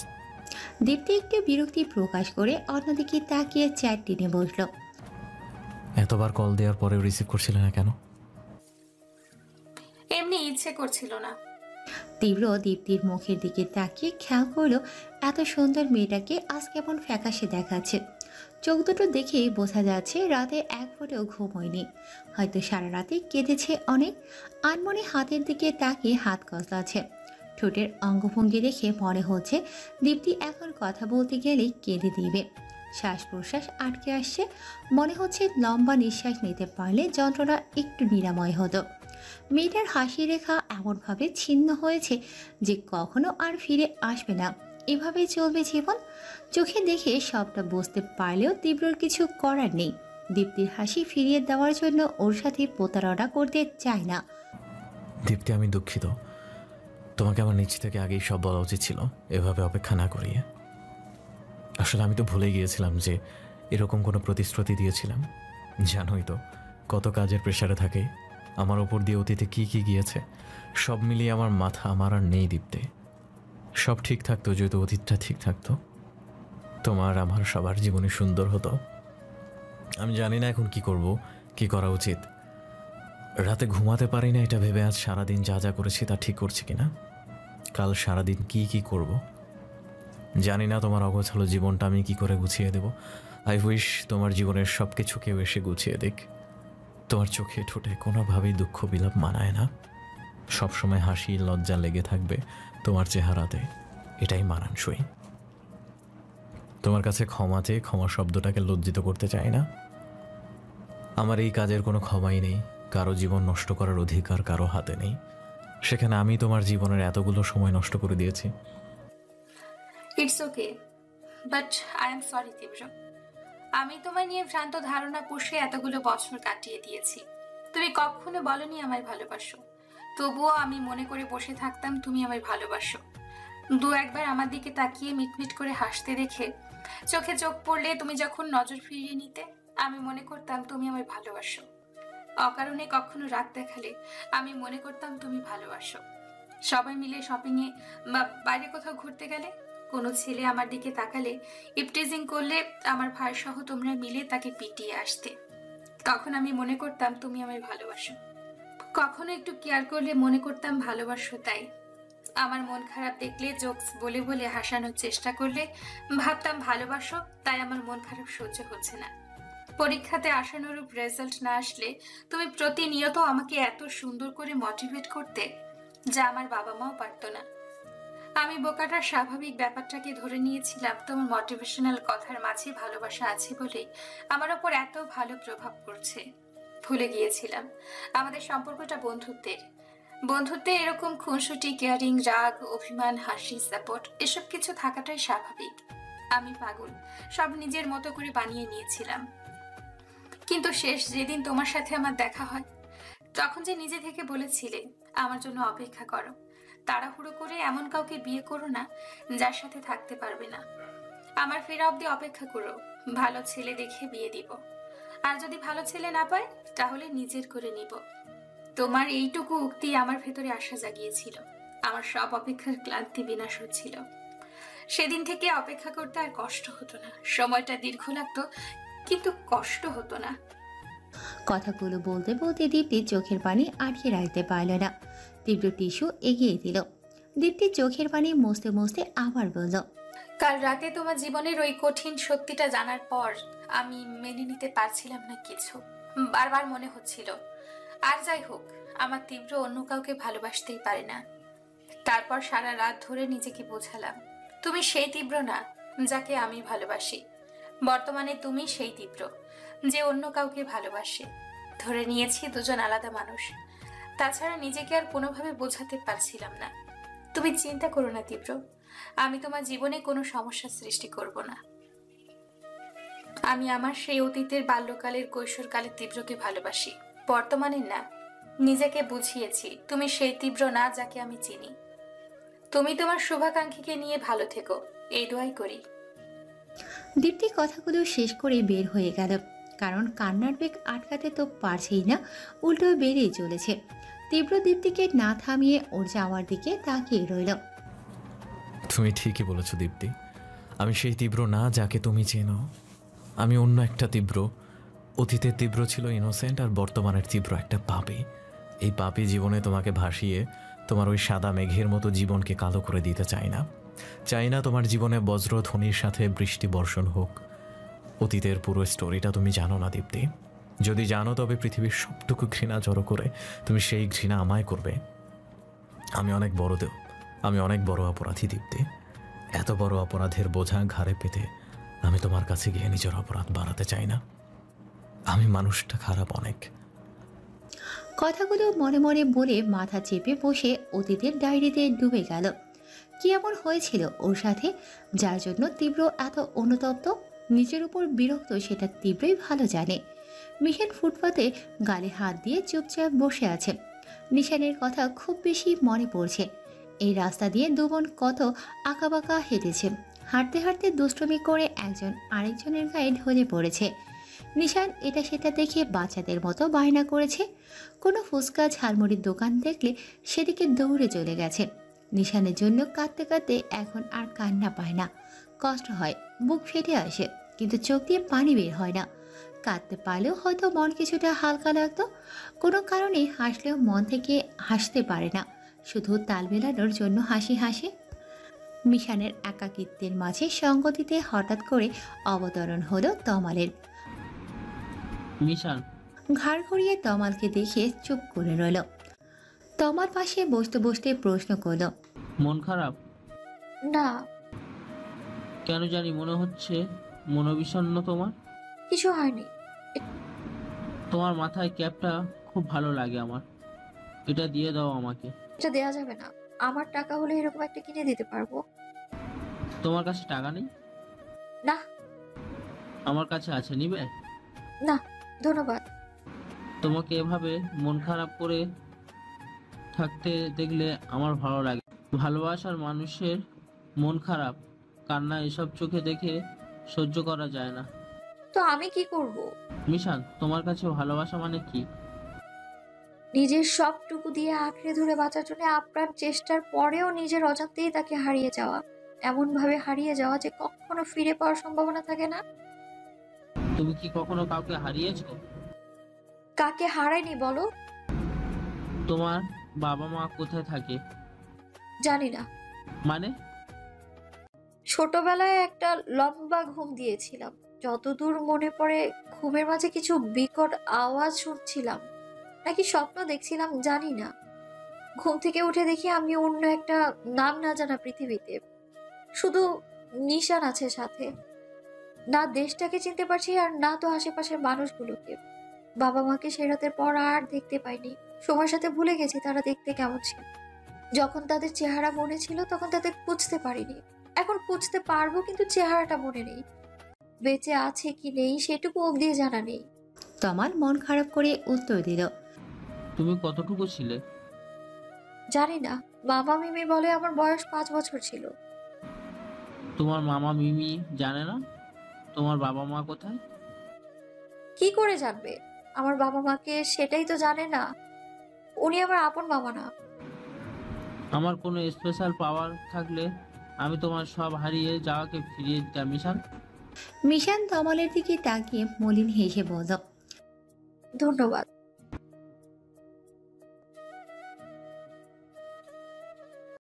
দীপ্তি একটু বিরক্তি প্রকাশ করে অন্যদিকে তাকিয়ে চ্যাট টেনে বসলো। এতবার কল দেওয়ার পরেও রিসিভ করছিলে না কেন? এমনি ইচ্ছে করছিল না। তীব্র দীপ্তির মুখের দিকে তাকিয়ে খেয়াল করলো এত সুন্দর মেয়েটাকে আজ কেমন ফ্যাকাশে দেখাচ্ছে। চোখ দুটো দেখেই বোঝা যাচ্ছে রাতে এক ফোঁটাও ঘুম হয়নি, হয়তো সারা রাতে কেঁদেছে অনেক। আনমনে হাতের দিকে তাকিয়ে হাত কসলাচ্ছে। ঠোঁটের অঙ্গভঙ্গি দেখে মনে হচ্ছে দীপ্তি এখন কথা বলতে গেলেই কেঁদে দিবে। শ্বাস প্রশ্বাস আটকে আসছে, মনে হচ্ছে লম্বা নিঃশ্বাস নিতে পারলে যন্ত্রণা একটু নিরাময় হতো। মেয়েটার হাসি রেখা এমনভাবে ছিন্ন হয়েছে যে কখনো আর ফিরে আসবে না। এভাবেই চলবে জীবন। চোখে দেখে সবটা বুঝতে পারলেও তীব্রর কিছু করার নেই। দীপ্তির হাসি ফিরিয়ে দেওয়ার জন্য ওর সাথে প্রতারণা করতে চায় না। দীপ্তি, আমি দুঃখিত, তোমাকে আমার নিজ থেকে আগেই সব বলা উচিত ছিল, এভাবে অপেক্ষা না করিয়ে। আসলে আমি তো ভুলে গিয়েছিলাম যে এরকম কোনো প্রতিশ্রুতি দিয়েছিলাম। জানোই তো কত কাজের প্রেশারে থাকে, আমার ওপর দিয়ে অতীতে কি কি গিয়েছে, সব মিলিয়ে আমার মাথা আমার আর নেই দীপ্তে। সব ঠিক থাকতো যেহেতু অতীতটা ঠিক থাকতো, তোমার আমার সবার জীবনে সুন্দর হতো। আমি জানি না এখন কি করব, কি করা উচিত। রাতে ঘুমাতে পারি না এটা ভেবে আজ সারাদিন যা যা করেছি তা ঠিক করছি কিনা, কাল সারাদিন কি কি করব। জানি না তোমার অগোছালো জীবনটা আমি কি করে গুছিয়ে দেব। আই উইশ তোমার জীবনের সব কিছু কেউ এসে গুছিয়ে দিক। তোমার চোখে ঠোঁটে কোনোভাবেই দুঃখ বিলাপ মানায় না, সবসময় হাসি লজ্জা লেগে থাকবে তোমার চেহারাতে, এটাই মানানসই। তোমার কাছে ক্ষমা চেয়ে ক্ষমা শব্দটাকে লজ্জিত করতে চাই না। আমার এই কাজের কোনো ক্ষমাই নেই, কারো জীবন নষ্ট করার অধিকার কারো হাতে নেই, সেখানে আমি তোমার জীবনের এতগুলো সময় নষ্ট করে দিয়েছি। It's okay, but I am sorry তীব্র। আমি তোমায় নিয়ে ভ্রান্ত ধারণা পুষে এতগুলো বছর কাটিয়ে দিয়েছি। তুমি কখনো বলনি আমায় ভালোবাসো, তবুও আমি মনে করে বসে থাকতাম তুমি আমায় ভালোবাসো। দু একবার আমার দিকে তাকিয়ে মিটমিট করে হাসতে দেখে চোখে চোখ পড়লে তুমি যখন নজর ফিরিয়ে নিতে, আমি মনে করতাম তুমি আমায় ভালোবাসো। অকারণে কখনো রাগ দেখালে আমি মনে করতাম তুমি ভালোবাসো। সবাই মিলে শপিংয়ে বা বাইরে কোথাও ঘুরতে গেলে কোনো ছেলে আমার দিকে তাকালে ইপটিজিং করলে আমার ভাই সহ তোমরা মিলে তাকে পিটিয়ে আসতে, তখন আমি মনে করতাম তুমি আমায় ভালোবাসো। কখনো একটু কেয়ার করলে মনে করতাম ভালোবাসো। তাই আমার মন খারাপ দেখলে জোকস বলে বলে হাসানোর চেষ্টা করলে ভাবতাম ভালোবাসো। তাই আমার মন খারাপ সহ্য হচ্ছে না। পরীক্ষাতে আশানুরূপ রেজাল্ট না আসলে তুমি প্রতিনিয়ত আমাকে এত সুন্দর করে মোটিভেট করতে, যা আমার বাবা মাও পারতো না। আমি বোকাটার স্বাভাবিক ব্যাপারটাকে ধরে নিয়েছিলাম তোমার মোটিভেশনাল কথার মাঝে ভালোবাসা আছে বলে আমার ওপর এত ভালো প্রভাব পড়ছে। ভুলে গিয়েছিলাম আমাদের সম্পর্কটা বন্ধুত্বে এরকম খুনসুটি, কেয়ারিং, রাগ, অভিমান, হাসি, সাপোর্ট এসব কিছু থাকাটাই স্বাভাবিক। আমি পাগল, সব নিজের মতো করে বানিয়ে নিয়েছিলাম। কিন্তু শেষ যেদিন তোমার সাথে আমার দেখা হয়, তখন যে নিজে থেকে বলেছিলে আমার জন্য অপেক্ষা করো, তাড়াহুড়ো করে এমন কাউকে বিয়ে করো না যার সাথে থাকতে পারবে না, আমার ফেরা অবধি অপেক্ষা করো, ভালো ছেলে দেখে বিয়ে দিব, আর যদি ভালো ছেলে না পাই তাহলে নিজের করে নিব। তোমার এইটুকু উক্তি আমার ভেতরে আশা জাগিয়েছিল, আমার সব অপেক্ষার ক্লান্তি বিনাশ হচ্ছিল। সেদিন থেকে অপেক্ষা করতে আর কষ্ট হতো না, সময়টা দীর্ঘ লাগতো কিন্তু কষ্ট হতো না। কথাগুলো বলতে বলতে দীপ্তি চোখের পানি আটকে রাখতে পারল না। তীব্র টিস্যু এগিয়ে দিল। দীপ্তি চোখের পানি মুছতে মুছতে আবার বলল, কাল রাতে তোমার জীবনের ওই কঠিন সত্যিটা জানার পর আমি মেনে নিতে পারছিলাম না কিছু, বারবার মনে হচ্ছিল আর যাই হোক আমার তীব্র অন্য কাউকে ভালোবাসতেই পারে না। তারপর সারা রাত ধরে নিজেকে বোঝালাম তুমি সেই তীব্র না যাকে আমি ভালোবাসি, বর্তমানে তুমি সেই তীব্র যে অন্য কাউকে ভালোবাসে। ধরে নিয়েছি দুজন আলাদা মানুষ, তাছাড়া নিজেকে আর কোনোভাবে বোঝাতে পারছিলাম না। তুমি চিন্তা করো না তীব্র, আমি তোমার জীবনে কোনো সমস্যা সৃষ্টি করব না। আমি আমার সেই অতীতের বাল্যকালের কৈশোরকালের তীব্রকে ভালোবাসি, বর্তমানের না। নিজেকে বুঝিয়েছি তুমি সেই তীব্র না যাকে আমি চিনি। তুমি তোমার শুভাকাঙ্ক্ষীকে নিয়ে ভালো থেকো, এই দোয়াই করি। দীপ্তি কথাগুলো শেষ করে বের হয়ে গেল, কারণ কান্নার বেগ আটকাতে তো পারছেই না, উল্টো বেড়েই চলেছে। তীব্র দীপ্তিকে না থামিয়ে ওর যাওয়ার দিকে তাকিয়ে রইল। তুমি ঠিকই বলেছো দীপ্তি, আমি সেই তীব্র না যাকে তুমি চেনো। আমি অন্য একটা তীব্র। অতীতের তীব্র ছিল ইনোসেন্ট, আর বর্তমানের তীব্র একটা পাপী। এই পাপী জীবনে তোমাকে ভাসিয়ে তোমার ওই সাদা মেঘের মতো জীবনকে কালো করে দিতে চাই না। চাই না তোমার জীবনে বজ্রধ্বনির সাথে বৃষ্টি বর্ষণ হোক। অতীতের পুরো স্টোরিটা তুমি জানো না দীপ্তি। যদি জানো তবে পৃথিবীর সবটুকু ঘৃণা জড়ো করে তুমি সেই ঘৃণা আমায় করবে। আমি অনেক বড় অপরাধী দীপ্তি। এত বড় অপরাধের বোঝা ঘাড়ে পেতে আমি তোমার কাছে গিয়ে নিজের অপরাধ বাড়াতে চাই না। আমি মানুষটা খারাপ অনেক। কথাগুলো মনে মনে বলে মাথা চেপে বসে অতীতের ডায়েরিতে ডুবে গেল। কি এমন হয়েছিল ওর সাথে যার জন্য তীব্র এত অনুতপ্ত? নিজের উপর বিরক্ত সেটা তীব্রই ভালো জানে। মিশন ফুটপাতে গালে হাত দিয়ে চুপচাপ বসে আছে। নিশানের কথা খুব বেশি মনে পড়ছে। এই রাস্তা দিয়ে দুবোন কত আঁকাবাঁকা হেঁটেছে, হাঁটতে হাঁটতে দুষ্টুমি করে একজন আরেকজনের গায়ে ঢলে পড়েছে। নিশান এটা সেটা দেখে বাচ্চাদের মতো বায়না করেছে। কোনো ফুচকা ঝালমুড়ির দোকান দেখলে সেদিকে দৌড়ে চলে গেছে। নিশানের জন্য কাঁদতে কাঁদতে এখন আর কান্না পায় না, কষ্ট হয়, বুক ফেটে আসে, কিন্তু চোখ দিয়ে পানি বের হয় না। কাঁদতে পারলেও হয়তো মন কিছুটা হালকা লাগতো। কোনো কারণে হাসলেও মন থেকে হাসতে পারে না, শুধু তাল মেলানোর জন্য হাসি হাসে। মিশানের একাকিত্বের মাঝে সঙ্গ দিতে হঠাৎ করে অবতরণ হলো তমালের। মিশান ঘাড় ঘুরিয়ে তমালকে দেখে চুপ করে রইল। তমাল পাশে বসতে বসতে প্রশ্ন করল, মন খারাপ? না। কেন জানি মনে হচ্ছে মনোবিষণ্ণ তোমার। কিছু হয়নি। তোমার মাথায় ক্যাপটা খুব ভালো লাগে আমার, এটা দিয়ে দাও আমাকে। এটা দেয়া যাবে না, আমার টাকা হলে এরকম একটা কিনে দিতে পারবো। তোমার কাছে টাকা নেই? না। আমার কাছে আছে, নিবে? না ধন্যবাদ। তোমাকে এভাবে মন খারাপ করে থাকতে দেখলে আমার ভালো লাগে। ভালোবাসার মানুষের মন খারাপ, কান্না এসব চোখে দেখে সহ্য করা যায় না। তো আমি কি করব? মিশান, তোমার কাছে ভালোবাসা মানে কি? নিজের সবটুকু দিয়ে আঁকড়ে ধরে বাঁচার জন্য আপ্রাণ চেষ্টার পরেও নিজের অজান্তেই তাকে হারিয়ে যাওয়া, এমন ভাবে হারিয়ে যাওয়া যে কখনো ফিরে পাওয়ার সম্ভাবনা থাকে না। তুমি কি কখনো কাউকে হারিয়েছো? কাকে হারাইনি বলো? তোমার বাবা মা কোথায় থাকে? জানি না। মানে? ছোটবেলায় একটা লম্বা ঘুম দিয়েছিলাম, যতদূর মনে পড়ে ঘুমের মাঝে কিছু বিকট আওয়াজ শুনছিলাম, নাকি স্বপ্ন দেখছিলাম জানি না। ঘুম থেকে উঠে দেখি আমি অন্য একটা নাম না জানা পৃথিবীতে, শুধু নিশান আছে সাথে। না দেশটাকে চিনতে পারছি আর না তো আশেপাশের মানুষগুলোকে। বাবা মাকে সে রাতের পর আর দেখতে পাইনি। সময়ের সাথে ভুলে গেছি তারা দেখতে কেমন ছিল। যখন তাদের চেহারা মনে ছিল তখন তাদের বুঝতে পারিনি, এখন বুঝতে পারবো কিন্তু চেহারাটা মনে নেই। বেঁচে আছে কি নেই সেটুকু অবধি জানা নেই। তমাল মন খারাপ করে উত্তর দিল, তুমি কতটুকু ছিলে? জানি না, মামা মিমি বলে আমার বয়স 5 বছর ছিল। তোমার মামা মিমি জানে না তোমার বাবা মা কোথায়? কি করে জানবে? আমার বাবা মাকে সেটাই তো জানে না। উনি আমার আপন মামা না। আমার কোনো স্পেশাল পাওয়ার থাকলে আমি তোমার সব হারিয়ে যাওয়াকে ফিরিয়ে দিতাম মিশান। মিশান তমালের দিকে তাকিয়ে মলিন হেসে বলল, ধন্যবাদ।